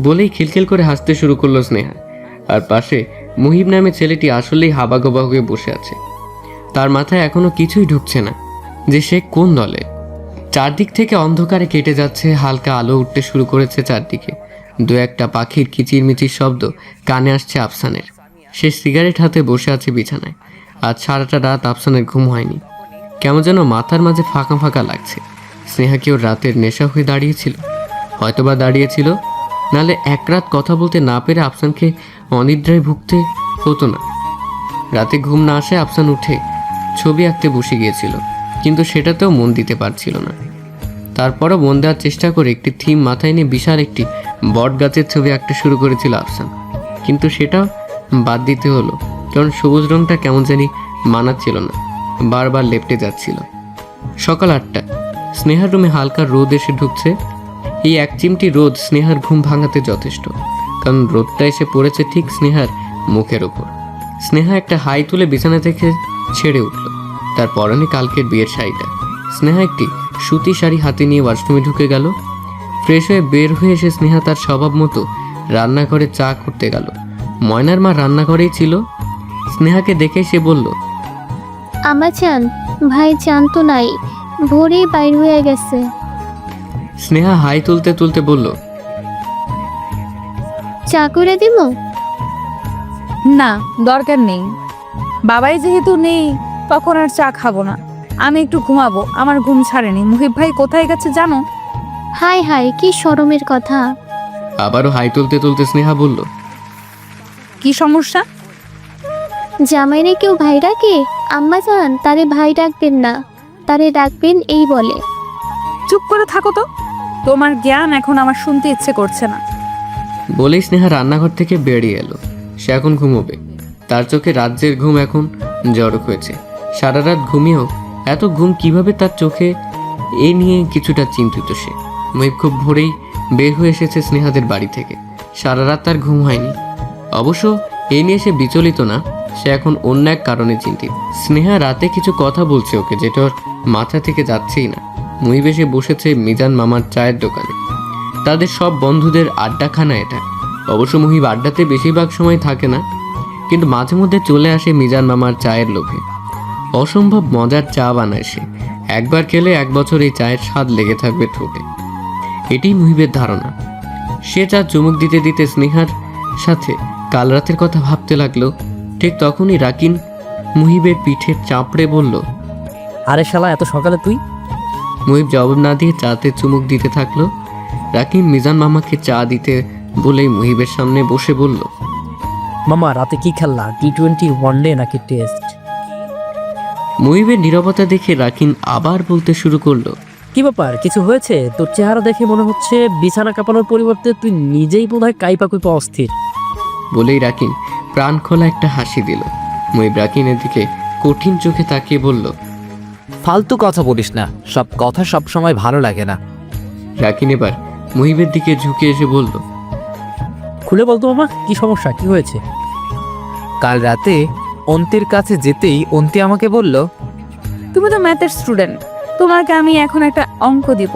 বলেই খিলখিল করে হাসতে শুরু করলো স্নেহা। আর পাশে মুহিব নামে ছেলেটি আসলেই হাবাগোবা হয়ে বসে আছে। তার মাথায় এখনো কিছুই ঢুকছে না যে সে কোন দলে। চারদিক থেকে অন্ধকারে কেটে যাচ্ছে, হালকা আলো উঠতে শুরু করেছে চারদিকে। দু একটা পাখির কিচিরমিচির শব্দ কানে আসছে আফসানের। সে সিগারেট হাতে বসে আছে বিছানায়। আজ সারাটা রাত আফসানের ঘুম হয়নি। কেমন যেন মাথার মাঝে ফাঁকা ফাঁকা লাগছে। স্নেহা কি ওর রাতের নেশা হয়ে দাঁড়িয়েছিল? হয়তোবা দাঁড়িয়েছিল, নালে এক রাত কথা বলতে না পেরে আফসানকে অনিদ্রায় ভুগতে হতো না। রাতে ঘুম না আসে আফসান উঠে ছবি আঁকতে বসে গিয়েছিল, কিন্তু সেটাতেও মন দিতে পারছিল না। তারপরও মন দেওয়ার চেষ্টা করে একটি থিম মাথায় নিয়ে বিশাল একটি বট গাছের ছবি আঁকতে শুরু করেছিল আফসান, কিন্তু সেটাও বাদ দিতে হলো, কারণ সবুজ রংটা কেমন জানি মানাচ্ছিল না, বারবার লেপটে যাচ্ছিল। সকাল 8টা, স্নেহার রুমে হালকা রোদ এসে ঢুকছে। এই এক চিমটি রোদ স্নেহার ঘুম ভাঙাতে যথেষ্ট, কারণ রোদটা এসে পড়েছে ঠিক স্নেহার মুখের ওপর। স্নেহা একটা হাই তুলে বিছানা থেকে ছেড়ে উঠল। তার পরনে কালকের বিয়ের শাড়িটা। স্নেহা একটি সুতি শাড়ি হাতে নিয়ে ওয়াশরুমে ঢুকে গেল। ফ্রেশ হয়ে বের হয়ে এসে স্নেহা তার স্বভাব মতো রান্নাঘরে চা করতে গেল। ময়নার মা রান্নাঘরেই ছিল। স্নেহাকে দেখে সে বলল, আমার চান ভাই চান তো নাই, ভোরেই বাইর হয়ে গেছে। স্নেহা হাই তুলতে তুলতে বলল, চা করে দিব? না দরকার নেই, বাবাই যেহেতু নেই তখন আর চা খাবো না। আমি একটু ঘুমাবো, আমার ঘুম ছাড়েনি। মুহিব ভাই কোথায় গেছে জানো? হাই হাই, কি শরমের কথা। আবারও হাই তুলতে তুলতে স্নেহা বলল, কি সমস্যা? জামাইরে কেউ ভাই ডাকে? আম্মা জান, তারে ভাই ডাকবেন না, তারে ডাকবেন এই বলে। চুপ করে থাকো তো, তোমার জ্ঞান এখন আমার শুনতে ইচ্ছে করছে না। বলেই স্নেহা রান্নাঘর থেকে বেরিয়ে এলো। সে এখন ঘুমোবে। তার চোখে রাজ্যের ঘুম এখন জড়ো হয়েছে। সারা রাত ঘুমিয়েও এত ঘুম কিভাবে তার চোখে, এ নিয়ে কিছুটা চিন্তিত সে। মুহিব খুব ভোরেই বের হয়ে এসেছে স্নেহাদের বাড়ি থেকে। সারা রাত তার ঘুম হয়নি। অবশ্য এ নিয়ে সে বিচলিত না। সে এখন অন্য এক কারণে চিন্তিত। স্নেহা রাতে কিছু কথা বলছে ওকে, যেটা ওর মাথা থেকে যাচ্ছেই না। মুহিব এসে বসেছে মিজান মামার চায়ের দোকানে। তাদের সব বন্ধুদের আড্ডাখানা এটা। অবশ্য মুহিব আড্ডাতে বেশিরভাগ সময় থাকে না, কিন্তু মাঝে মধ্যে চলে আসে মিজান মামার চায়ের লোভে। অসম্ভব মজার চা বানায় সে। একবার খেলে 1 বছর এই চায়ের স্বাদ লেগে থাকবে ঠোঁটে। এটাই মুহিবের ধারণা। সে চা চুমুক দিতে দিতে স্নেহার সাথে কাল রাতের কথা ভাবতে লাগলো। ঠিক তখনই রাকিন মুহিবের পিঠে চাপড়ে বলল, আরে শালা, এত সকালে তুই? মুহিব জবাব না দিয়ে চাতে চুমুক দিতে থাকলো। রাকিন মিজান মামাকে চা দিতে বলেই মুহিবের সামনে বসে বলল, মামা রাতে কি খেললা? T20 ওয়ানডে নাকি টেস্ট? মুহিবের নীরবতা দেখে রাকিন আবার বলতে শুরু করলো, কি ব্যাপার, কিছু হয়েছে? তোর চেহারা দেখে মনে হচ্ছে বিছানা কাঁপানোর পরিবর্তে তুই নিজেই বোধহয় কাইপা কুইপা অস্থির। বলেই রাকিন প্রাণ খোলা একটা হাসি দিল। মুহিব রাকিনের দিকে কঠিন চোখে তাকিয়ে বলল, ফালতু কথা বলিস না, সব কথা সব সময় ভালো লাগে না। রাকিন এবার মুহিবের দিকে ঝুঁকে এসে বলল, খুলে বলতো মামা, কি সমস্যা, কি হয়েছে? কাল রাতে অন্তির কাছে যেতেই অন্তি আমাকে বলল, তুমি তো ম্যাথের স্টুডেন্ট, তোমাকে আমি এখন একটা অঙ্ক দিব।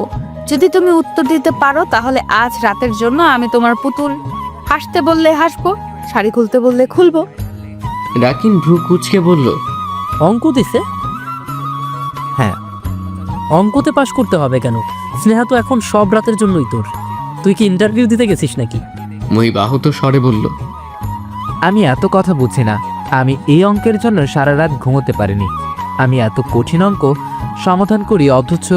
যদি তুমি উত্তর দিতে পারো তাহলে আজ রাতের জন্য আমি তোমার পুতুল। হাসতে বললে হাসবো, শাড়ি খুলতে বললে খুলবো। রাকিন ভ্রু কুচকে বলল, অঙ্ক দিছে? হ্যাঁ। অঙ্কতে পাশ করতে হবে কেন? স্নেহা তো এখন সব রাতের জন্যই তোর। তুই কি ইন্টারভিউ দিতে গেছিস নাকি? মুহিব আহত স্বরে বলল, আমি এত কথা বুঝি না। আমি এই অঙ্কের জন্য সারা রাত ঘুমোতে পারিনি। আমি এত কঠিন অঙ্ক সমাধান করি, অথচ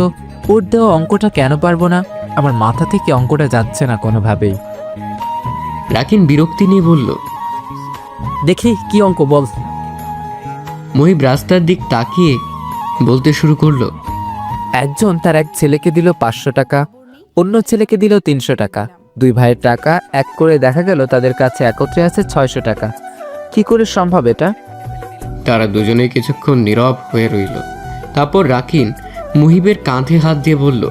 ওর দেওয়া অঙ্কটা কেন পারবো না? আমার মাথা থেকে অঙ্কটা যাচ্ছে না কোনোভাবেই। রাকিন বিরক্তি নিয়ে বলল, দেখি কি অঙ্ক, বল। মুহিব রাস্তার দিক তাকিয়ে বলতে শুরু করলো, একজন তার এক ছেলেকে দিল 500 টাকা, অন্য ছেলেকে দিল 300 টাকা। 2 ভাইয়ের টাকা এক করে দেখা গেল তাদের কাছে একত্রে আছে 600 টাকা। কি করে সম্ভব এটা? তারা দুজনেই কিছুক্ষণ নীরব হয়ে রইল। তারপর রাকিন মুহিবের কাঁধে হাত দিয়ে বলল,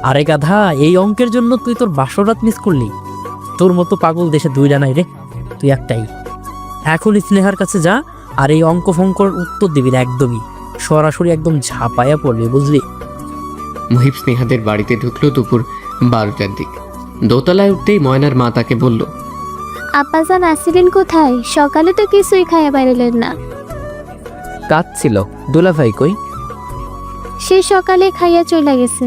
আরে গাধা, এই অঙ্কের জন্য তুই তোর বাসরাত মিস করলি? তোর মতো পাগল দেশে 2টা নাই রে, তুই একটাই। এখন স্নেহার কাছে যা, আর এই অঙ্ক ফঙ্কর উত্তর দিবি না একদমই। সরাসরি একদম ঝাঁপায়া পড়বি, বুঝলি? মুহিব স্নেহাদের বাড়িতে ঢুকলো দুপুর 12টার দিক। দোতলায় উঠতেই ময়নার মা তাকে বলল, আব্বাজান আসছিলেন কোথায়? সকালে তো কিছুই খাইয়া পারিলেন না। কাজ ছিল। দুলাভাই কই? সে সকালে খাইয়া চলে গেছে।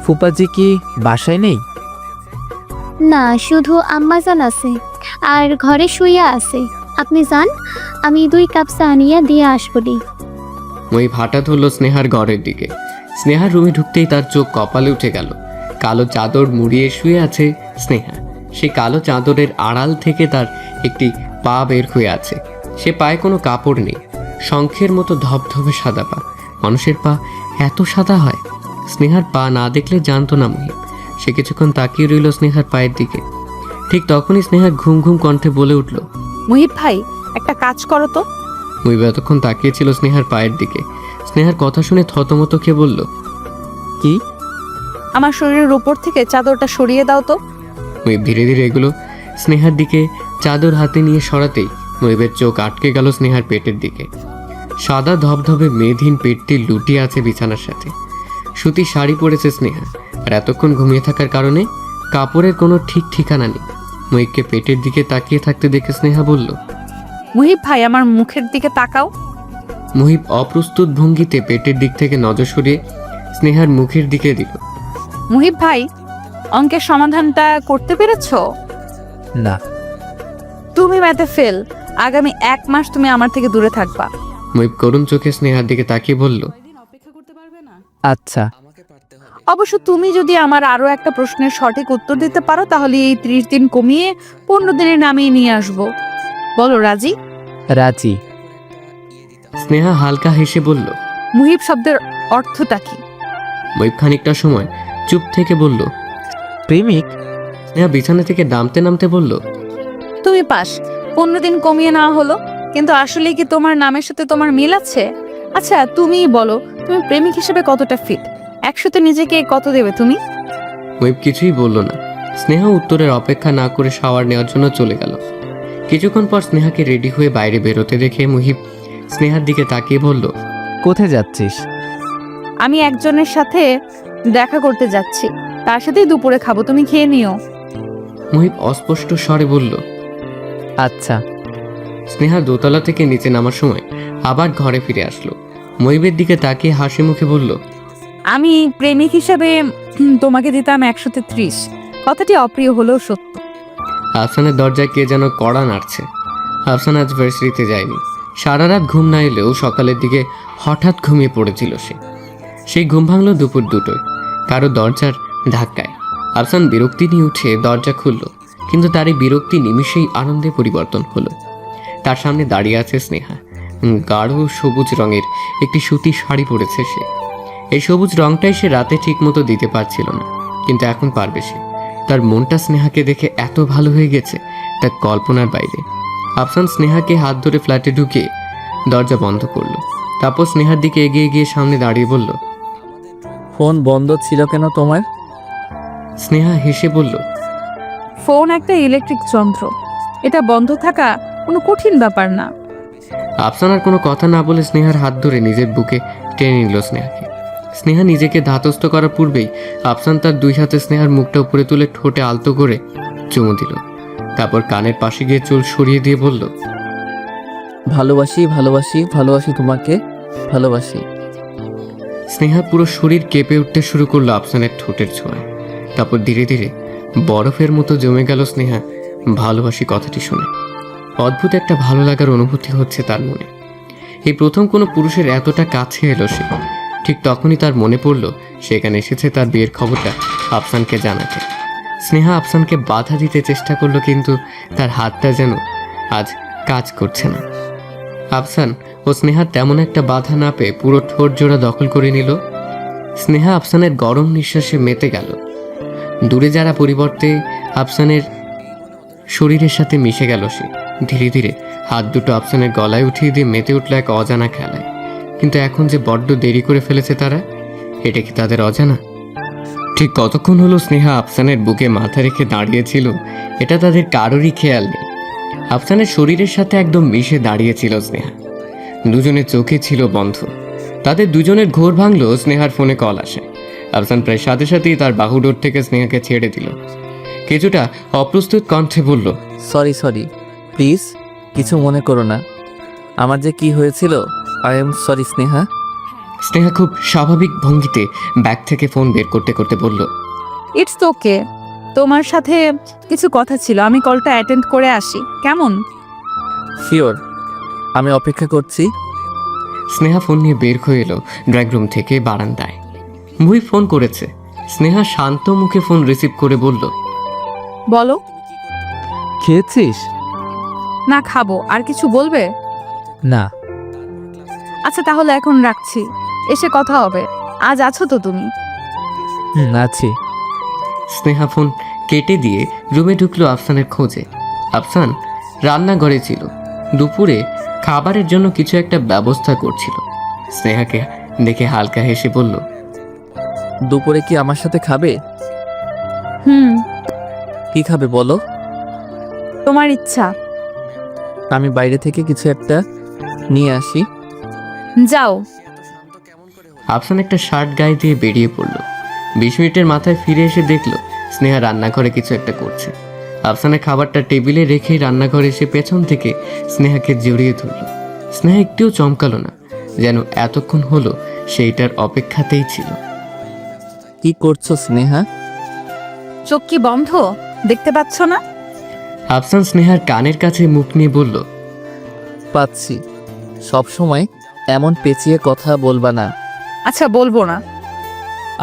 ফুপাজি কি বাসায় নেই? না, শুধু আম্মাজান আছে আর ঘরে শুইয়া আছে। আপনি যান, আমি 2 কাপ চা আনিয়া দিয়ে আসবনি। মুহিব হাঁটা ধরল স্নেহার ঘরের দিকে। স্নেহার রুমে ঢুকতেই তার চোখ কপালে উঠে গেল। কালো চাদর মুড়িয়ে শুয়ে আছে স্নেহা। সেই কালো চাদরের আড়াল থেকে তার একটি পা বের হয়ে আছে। সে পায়ে কোনো কাপড় নেই, শঙ্খের মতো ধবধবে সাদা পা। মানুষের পা এত সাদা হয়? স্নেহার পা না দেখলে জানতো না মুহিব। সে কিছুক্ষণ তাকিয়ে রইল স্নেহার পায়ের দিকে। ঠিক তখনই স্নেহা ঘুম ঘুম কণ্ঠে বলে উঠল, মুহিব ভাই, একটা কাজ করো তো। মুহিব এতক্ষণ তাকিয়েছিল স্নেহার পায়ের দিকে। স্নেহার কথা শুনে থতমত খেয়ে বলল, কি? আমার শরীরের উপর থেকে চাদরটা সরিয়ে দাও তো। মুহিব ধীরে ধীরে এগুলো স্নেহার দিকে চাদর হাতে নিয়ে সরাতেই মুহিবের চোখ আটকে গেল স্নেহার পেটের দিকে। সাদা ধবধবে মেয়েধীন পেটটি লুটিয়ে আছে বিছানার সাথে। সুতি শাড়ি পরেছে স্নেহা, আর এতক্ষণ ঘুমিয়ে থাকার কারণে কাপড়ের কোনো ঠিক ঠিকানা নেই। মুহিবকে পেটের দিকে তাকিয়ে থাকতে দেখে স্নেহা বলল, মুহিব ভাই, আমার মুখের দিকে তাকাও। মুহিব অপ্রস্তুত ভঙ্গিতে পেটের দিক থেকে নজর সরিয়ে স্নেহার মুখের দিকে দিল। মুহিব ভাই, অঙ্কের সমাধানটা করতে পেরেছো? না। তুমি ম্যাথে ফেল। আগামী 1 মাস তুমি আমার থেকে দূরে থাকবা। মুহিব করুণ চোখে স্নেহার দিকে তাকিয়ে বলল, আচ্ছা। অবশ্য তুমি যদি আমার আরো একটা প্রশ্নের সঠিক উত্তর দিতে পারো তাহলে এই 30 দিন কমিয়ে 15 দিনে নামিয়ে নিয়ে আসবো। বলো রাজি? রাজি। স্নেহা হালকা হেসে বলল, মুহিব শব্দের অর্থটা কি? মুহিব খানিকটা সময় চুপ থেকে বলল, প্রেমিক। স্নেহা বিছানা থেকে নামতে নামতে বলল, তুমি পাস। 15 দিন কমিয়ে নেওয়া হলো, কিন্তু আসলে কি তোমার নামের সাথে তোমার মিল আছে? আচ্ছা তুমিই বলো, তুমি প্রেমিক হিসেবে কতটা ফিট? 100তে নিজেকে কত দেবে তুমি? মুহিব কিছুই বলল না। স্নেহা উত্তরের অপেক্ষা না করে শাওয়ার নেওয়ার জন্য চলে গেল। কিছুক্ষণ পর স্নেহাকে রেডি হয়ে বাইরে বেরোতে দেখে মুহিব স্নেহার দিকে তাকিয়ে বলল, কোথায় যাচ্ছিস? আমি একজনের সাথে দেখা করতে যাচ্ছি, তার সাথেই দুপুরে খাবো, তুমি খেয়ে নিও। মুহিব অস্পষ্ট স্বরে বলল। আচ্ছা। স্নেহা দোতলা থেকে নিচে নামার সময় আবার ঘরে ফিরে আসলো। মুহিবের দিকে তাকিয়ে হাসি মুখে বলল, আমি প্রেমিক হিসাবে তোমাকে দিতাম 133। কথাটি অপ্রিয় হলেও সত্য। আফসানের দরজায় কে যেন কড়া নাড়ছে। আফসান আজ ভার্সিটিতে যায়নি। সারা রাত ঘুম না এলেও সকালের দিকে হঠাৎ ঘুমিয়ে পড়েছিল সে। সেই ঘুম ভাঙল দুপুর 2টোয় কারো দরজার ধাক্কায়। আফসান বিরক্তি নিয়ে উঠে দরজা খুলল, কিন্তু তার এই বিরক্তি নিমিষেই আনন্দে পরিবর্তন হলো। তার সামনে দাঁড়িয়ে আছে স্নেহা। গাঢ় সবুজ রঙের একটি সুতির শাড়ি পরেছে সে। এই সবুজ রংটাই সে রাতে ঠিক মতো দিতে পারছিল না, কিন্তু এখন পারবে সে। তার মনটা স্নেহাকে দেখে এত ভালো হয়ে গেছে, তা কল্পনার বাইরে। আফসান স্নেহাকে হাত ধরে ফ্ল্যাটে ঢুকে দরজা বন্ধ করলো। তারপর স্নেহার দিকে এগিয়ে গিয়ে সামনে দাঁড়িয়ে বলল, ফোন বন্ধ ছিল কেন তোমার? স্নেহা হেসে বলল, ফোন একটা ইলেকট্রিক যন্ত্র, এটা বন্ধ থাকা কোনো কঠিন ব্যাপার না। আফসান আর কোনো কথা না বলে স্নেহার হাত ধরে নিজের বুকে টেনে নিল স্নেহাকে। স্নেহা নিজেকে ধাতস্থ করার পূর্বেই আফসান তার 2 হাতে স্নেহার মুখটা উপরে তুলে ঠোঁটে আলতো করে চুমু দিল। তারপর কানের পাশে গিয়ে চুল সরিয়ে দিয়ে বলল, ভালোবাসি ভালোবাসি ভালোবাসি তোমাকে, ভালোবাসি। স্নেহা পুরো শরীর কেঁপে উঠতে শুরু করলো আফসানের ঠোঁটের ছোঁয়ায়। তারপর ধীরে ধীরে বরফের মতো জমে গেল স্নেহা ভালোবাসি কথাটি শুনে। অদ্ভুত একটা ভালো লাগার অনুভূতি হচ্ছে তার মনে। এই প্রথম কোনো পুরুষের এতটা কাছে এলো সে। ঠিক তখনই তার মনে পড়ল সেখানে এসেছে তার বিয়ের খবরটা আফসানকে জানাতে। স্নেহা আফসানকে বাধা দিতে চেষ্টা করলো, কিন্তু তার হাতটা যেন আজ কাজ করছে না। আফসান ও স্নেহা তেমন একটা বাধা না পেয়ে পুরো ঠোঁট জোড়া দখল করে নিল। স্নেহা আফসানের গরম নিঃশ্বাসে মেতে গেল। দূরে যারা পরিবর্তে আফসানের শরীরের সাথে মিশে গেল সে। ধীরে ধীরে হাত দুটো আফসানের গলায় উঠিয়ে দিয়ে মেতে উঠল এক অজানা খেলায়। কিন্তু এখন যে বড্ড দেরি করে ফেলেছে তারা, এটা কি তাদের অজানা? ঠিক কতক্ষণ হলো স্নেহা আফসানের বুকে মাথা রেখে দাঁড়িয়েছিল, এটা তাদের কারোরই খেয়াল নেই। আফসানের শরীরের সাথে একদম মিশে দাঁড়িয়েছিল স্নেহা। দুজনের চোখে ছিল বন্ধ। তাদের দুজনের ঘোর ভাঙল স্নেহার ফোনে কল আসে। আফসান প্রায় সাথে সাথেই তার বাহুডোর থেকে স্নেহাকে ছেড়ে দিল। কিছুটা অপ্রস্তুত কণ্ঠে বলল, সরি প্লিজ, কিছু মনে করো না। আমার যে কি হয়েছিল, I am sorry Sneha. Sneha খুব স্বাভাবিক ভঙ্গিতে ব্যাগ থেকে ফোন বের করতে করতে বলল, ইটস ওকে, তোমার সাথে কিছু কথা ছিল, আমি কলটা অ্যাটেন্ড করে আসি, কেমন? শিওর, আমি অপেক্ষা করছি। স্নেহা ফোন নিয়ে বের হয়ে এলো ড্রয়িং রুম থেকে বারান্দায়। মুহি ফোন করেছে। স্নেহা শান্ত মুখে ফোন রিসিভ করে বলল, বলো। খেয়েছিস? না, খাবো। আর কিছু বলবে? না। আচ্ছা তাহলে এখন রাখছি, এসে কথা হবে। আজ আছো তো তুমি? আছি। স্নেহা ফোন কেটে দিয়ে রুমে ঢুকলো আফসানের খোঁজে। আফসান রান্নাঘরে ছিল, দুপুরে খাবারের জন্য কিছু একটা ব্যবস্থা করছিল। স্নেহাকে দেখে হালকা হেসে বলল, দুপুরে কি আমার সাথে খাবে? কি খাবে বলো? তোমার ইচ্ছা। আমি বাইরে থেকে কিছু একটা নিয়ে আসি। যাও। আফসান একটা শার্ট গায়ে দিয়ে বেরিয়ে পড়ল। 20 মিনিটের মাথায় ফিরে এসে দেখলো স্নেহা রান্নাঘরে কিছু একটা করছে। আফসানের খাবারটা টেবিলে রেখেই রান্নাঘরে এসে পেছন থেকে স্নেহাকে জড়িয়ে ধরল। স্নেহা একটুও চমকালো না, যেন এতক্ষণ হলো সেইটার অপেক্ষাতেই ছিল। কি করছো স্নেহা? চোখ কি বন্ধ, দেখতে পাচ্ছ না? আফসান স্নেহার কানের কাছে মুখ নিয়ে বলল, পাচ্ছি। সব সময় এমন পেঁচিয়ে কথা বলবা না। আচ্ছা বলবো না।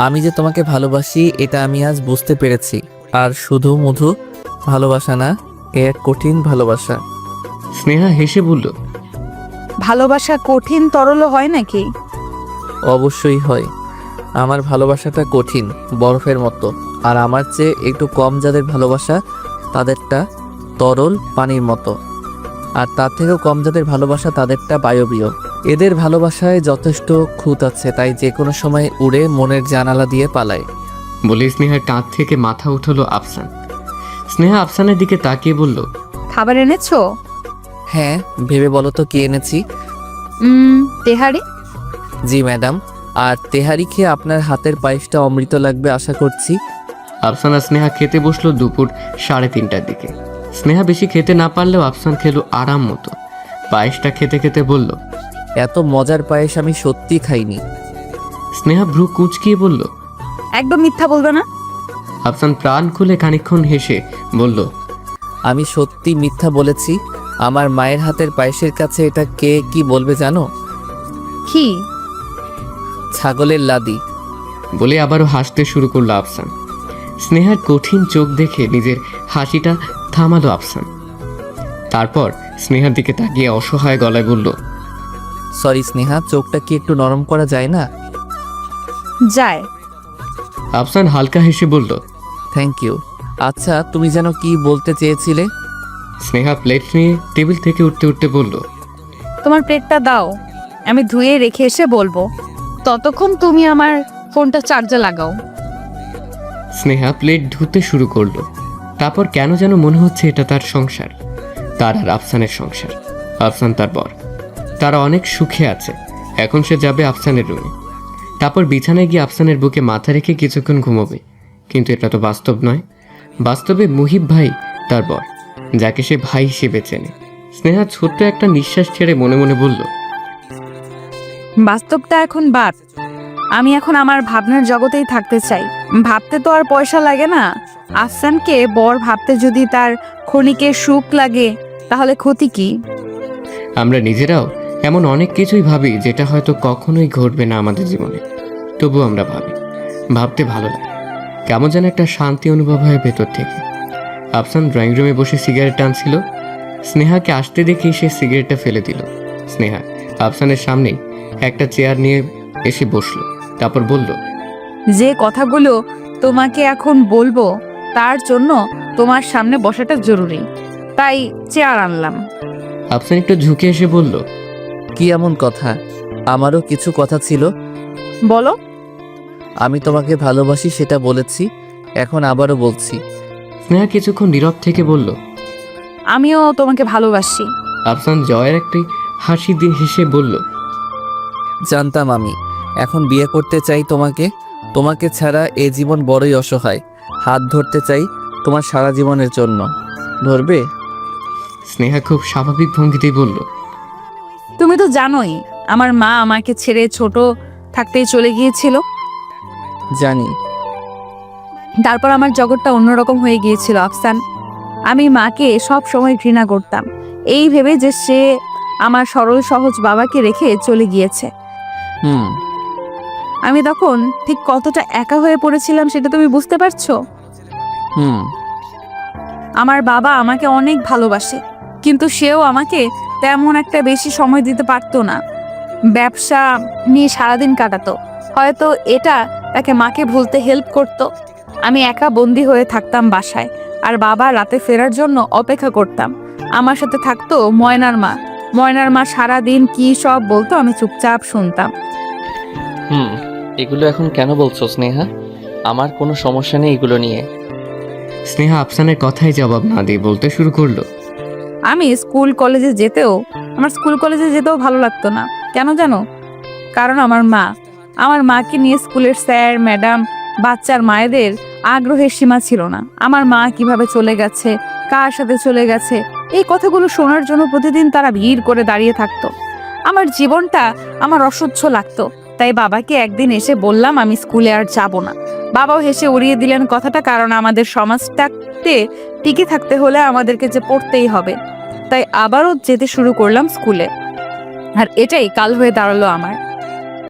আমি যে তোমাকে ভালোবাসি এটা আমি আজ বুঝতে পেরেছি। আর শুধু মধু ভালোবাসা না, এ এক কঠিন ভালোবাসা। স্নেহা হেসে বলল, ভালোবাসা কঠিন তরল হয় নাকি? অবশ্যই হয়। আমার ভালোবাসাটা কঠিন, বরফের মতো। আর আমার চেয়ে একটু কম যাদের ভালোবাসা, তাদেরটা তরল পানির মতো। আর তার থেকেও কম যাদের ভালোবাসা, তাদেরটা বায়বীয়। এদের ভালোবাসায় যথেষ্ট খুঁত আছে, তাই যে কোনো সময় উড়ে মনের জানালা দিয়ে পালায়। বলে স্নেহার কাঁধ থেকে মাথা উঠলো আফসান। স্নেহা আফসানের দিকে তাকিয়ে বলল, খাবার এনেছো? হ্যাঁ, ভেবে বলো তো কি এনেছি। তেহারি। জি ম্যাডাম, আর তেহারি খেয়ে আপনার হাতের পায়েসটা অমৃত লাগবে আশা করছি। আফসান আর স্নেহা খেতে বসলো দুপুর 3:30টার দিকে। স্নেহা বেশি খেতে না পারলেও আফসান খেলো আরাম মতো। পায়েসটা খেতে খেতে বলল, এত মজার পায়েস আমি সত্যি খাইনি। স্নেহা ভ্রু কুঁচকিয়ে বলল। একদম মিথ্যা বলবে না। আফসান প্রাণ খুলে খানিকক্ষণ হেসে বলল, আমি সত্যি মিথ্যা বলেছি। আমার মায়ের হাতের পায়েসের কাছে এটা কে কি বলবে জানো? কি? ছাগলের লাদি। বলে আবারও হাসতে শুরু করলো আফসান। স্নেহার কঠিন চোখ দেখে নিজের হাসিটা থামালো আফসান। তারপর স্নেহার দিকে তাকিয়ে অসহায় গলায় বলল, সরি স্নেহা, চোখটা কি একটু নরম করা যায় না? যায়। আফসান হালকা হেসে বলল, থ্যাংক ইউ। আচ্ছা, তুমি যেন কি বলতে চেয়েছিলে? স্নেহা প্লেট নিয়ে টেবিল থেকে উঠতে উঠতে বলল, তোমার প্লেটটা দাও, আমি ধুয়ে রেখে এসে বলবো। ততক্ষণ তুমি আমার ফোনটা চার্জে লাগাও। স্নেহা প্লেট ধুতে শুরু করলো। তারপর কেন যেন মনে হচ্ছে এটা তার সংসার, তার আর আফসানের সংসার। আফসান তার বর, তারা অনেক সুখে আছে। এখন সে যাবে আফসানের রুমে, তারপর বিছানায় গিয়ে আফসানের বুকে মাথা রেখে কিছুক্ষণ ঘুমোবে। কিন্তু এটা তো বাস্তব নয়। বাস্তবে মুহিব ভাই তার বর, যাকে সে ভাই হিসেবে চেনে। স্নেহা ছোট্ট একটা নিঃশ্বাস ছেড়ে মনে মনে বলল, বাস্তবটা এখন বাদ। আমি এখন আমার ভাবনার জগতেই থাকতে চাই। ভাবতে তো আর পয়সা লাগে না। আফসানকে বর ভাবতে যদি তার ক্ষণিকের সুখ লাগে, তাহলে ক্ষতি কি? আমরা নিজেরাও এমন অনেক কিছুই ভাবি যেটা হয়তো কখনোই ঘটবে না আমাদের জীবনে। তবু আমরা ভাবি, ভাবতে ভালো লাগে, কেমন যেন একটা শান্তি অনুভব হয় ভেতর থেকে। আফসান ড্রয়িং রুমে বসে সিগারেট টানছিল। স্নেহাকে আসতে দেখে সে সিগারেটটা ফেলে দিল। স্নেহা আফসানের সামনেই একটা চেয়ার নিয়ে এসে বসলো। তারপর বলল, যে কথাগুলো তোমাকে এখন বলবো তার জন্য তোমার সামনে বসাটা জরুরি, তাই চেয়ার আনলাম। আফসান একটু ঝুঁকে এসে বলল, কি এমন কথা? আমারও কিছু কথা ছিল। বলো। আমি তোমাকে ভালোবাসি সেটা বলেছি, এখন আবারও বলছি। স্নেহা কিছুক্ষণ নীরব থেকে বলল, আমিও তোমাকে ভালোবাসি। আফসান জয়ের একটি হাসি দিয়ে হেসে বলল, জানতাম আমি। এখন বিয়ে করতে চাই তোমাকে। তোমাকে ছাড়া এ জীবন বড়ই অসহায়। হাত ধরতে চাই তোমার সারা জীবনের জন্য। ধরবে? স্নেহা খুব স্বাভাবিক ভঙ্গিতেই বলল, তুমি তো জানোই আমার মা আমাকে ছেড়ে ছোট থাকতেই চলে গিয়েছিল। জানি। তারপর আমার জগৎটা অন্যরকম হয়ে গিয়েছিল আফসান। আমি মাকে সব সময় ঘৃণা করতাম, এই ভেবে যে সে আমার সরল সহজ বাবাকে রেখে চলে গিয়েছে। আমি তখন ঠিক কতটা একা হয়ে পড়েছিলাম সেটা তুমি বুঝতে পারছো? আমার বাবা আমাকে অনেক ভালোবাসে, কিন্তু সেও আমাকে তেমন একটা বেশি সময় দিতে পারতো না। ব্যবসা নিয়ে সারাদিন কাটাতো। হয়তো এটা তাকে মাকে ভুলতে হেল্প করতো। আমি একা বন্দি হয়ে থাকতাম বাসায়, আর বাবা রাতে ফেরার জন্য অপেক্ষা করতাম। আমার সাথে থাকতো ময়নার মা। ময়নার মা সারাদিন কি সব বলতো, আমি চুপচাপ শুনতাম। এগুলো এখন কেন বলছো স্নেহা? আমার কোনো সমস্যা নেই এগুলো নিয়ে। স্নেহা আফসানের কথাই জবাব না দিয়ে বলতে শুরু করলো, আমি স্কুল কলেজে যেতেও ভালো লাগতো না। কেন জানো? কারণ আমার মাকে নিয়ে স্কুলের স্যার ম্যাডাম বাচ্চার মায়েদের আগ্রহের সীমা ছিল না। আমার মা কিভাবে চলে গেছে, কার সাথে চলে গেছে, এই কথাগুলো শোনার জন্য প্রতিদিন তারা ভিড় করে দাঁড়িয়ে থাকতো। আমার জীবনটা আমার অসহ্য লাগতো। তাই বাবাকে একদিন এসে বললাম আমি স্কুলে আর যাব না। বাবাও হেসে উড়িয়ে দিলেন কথাটা, কারণ আমাদের সমাজটাতে টিকে থাকতে হলে আমাদেরকে যে পড়তেই হবে। তাই আবারও যেতে শুরু করলাম স্কুলে, আর এটাই কাল হয়ে দাঁড়ালো আমার।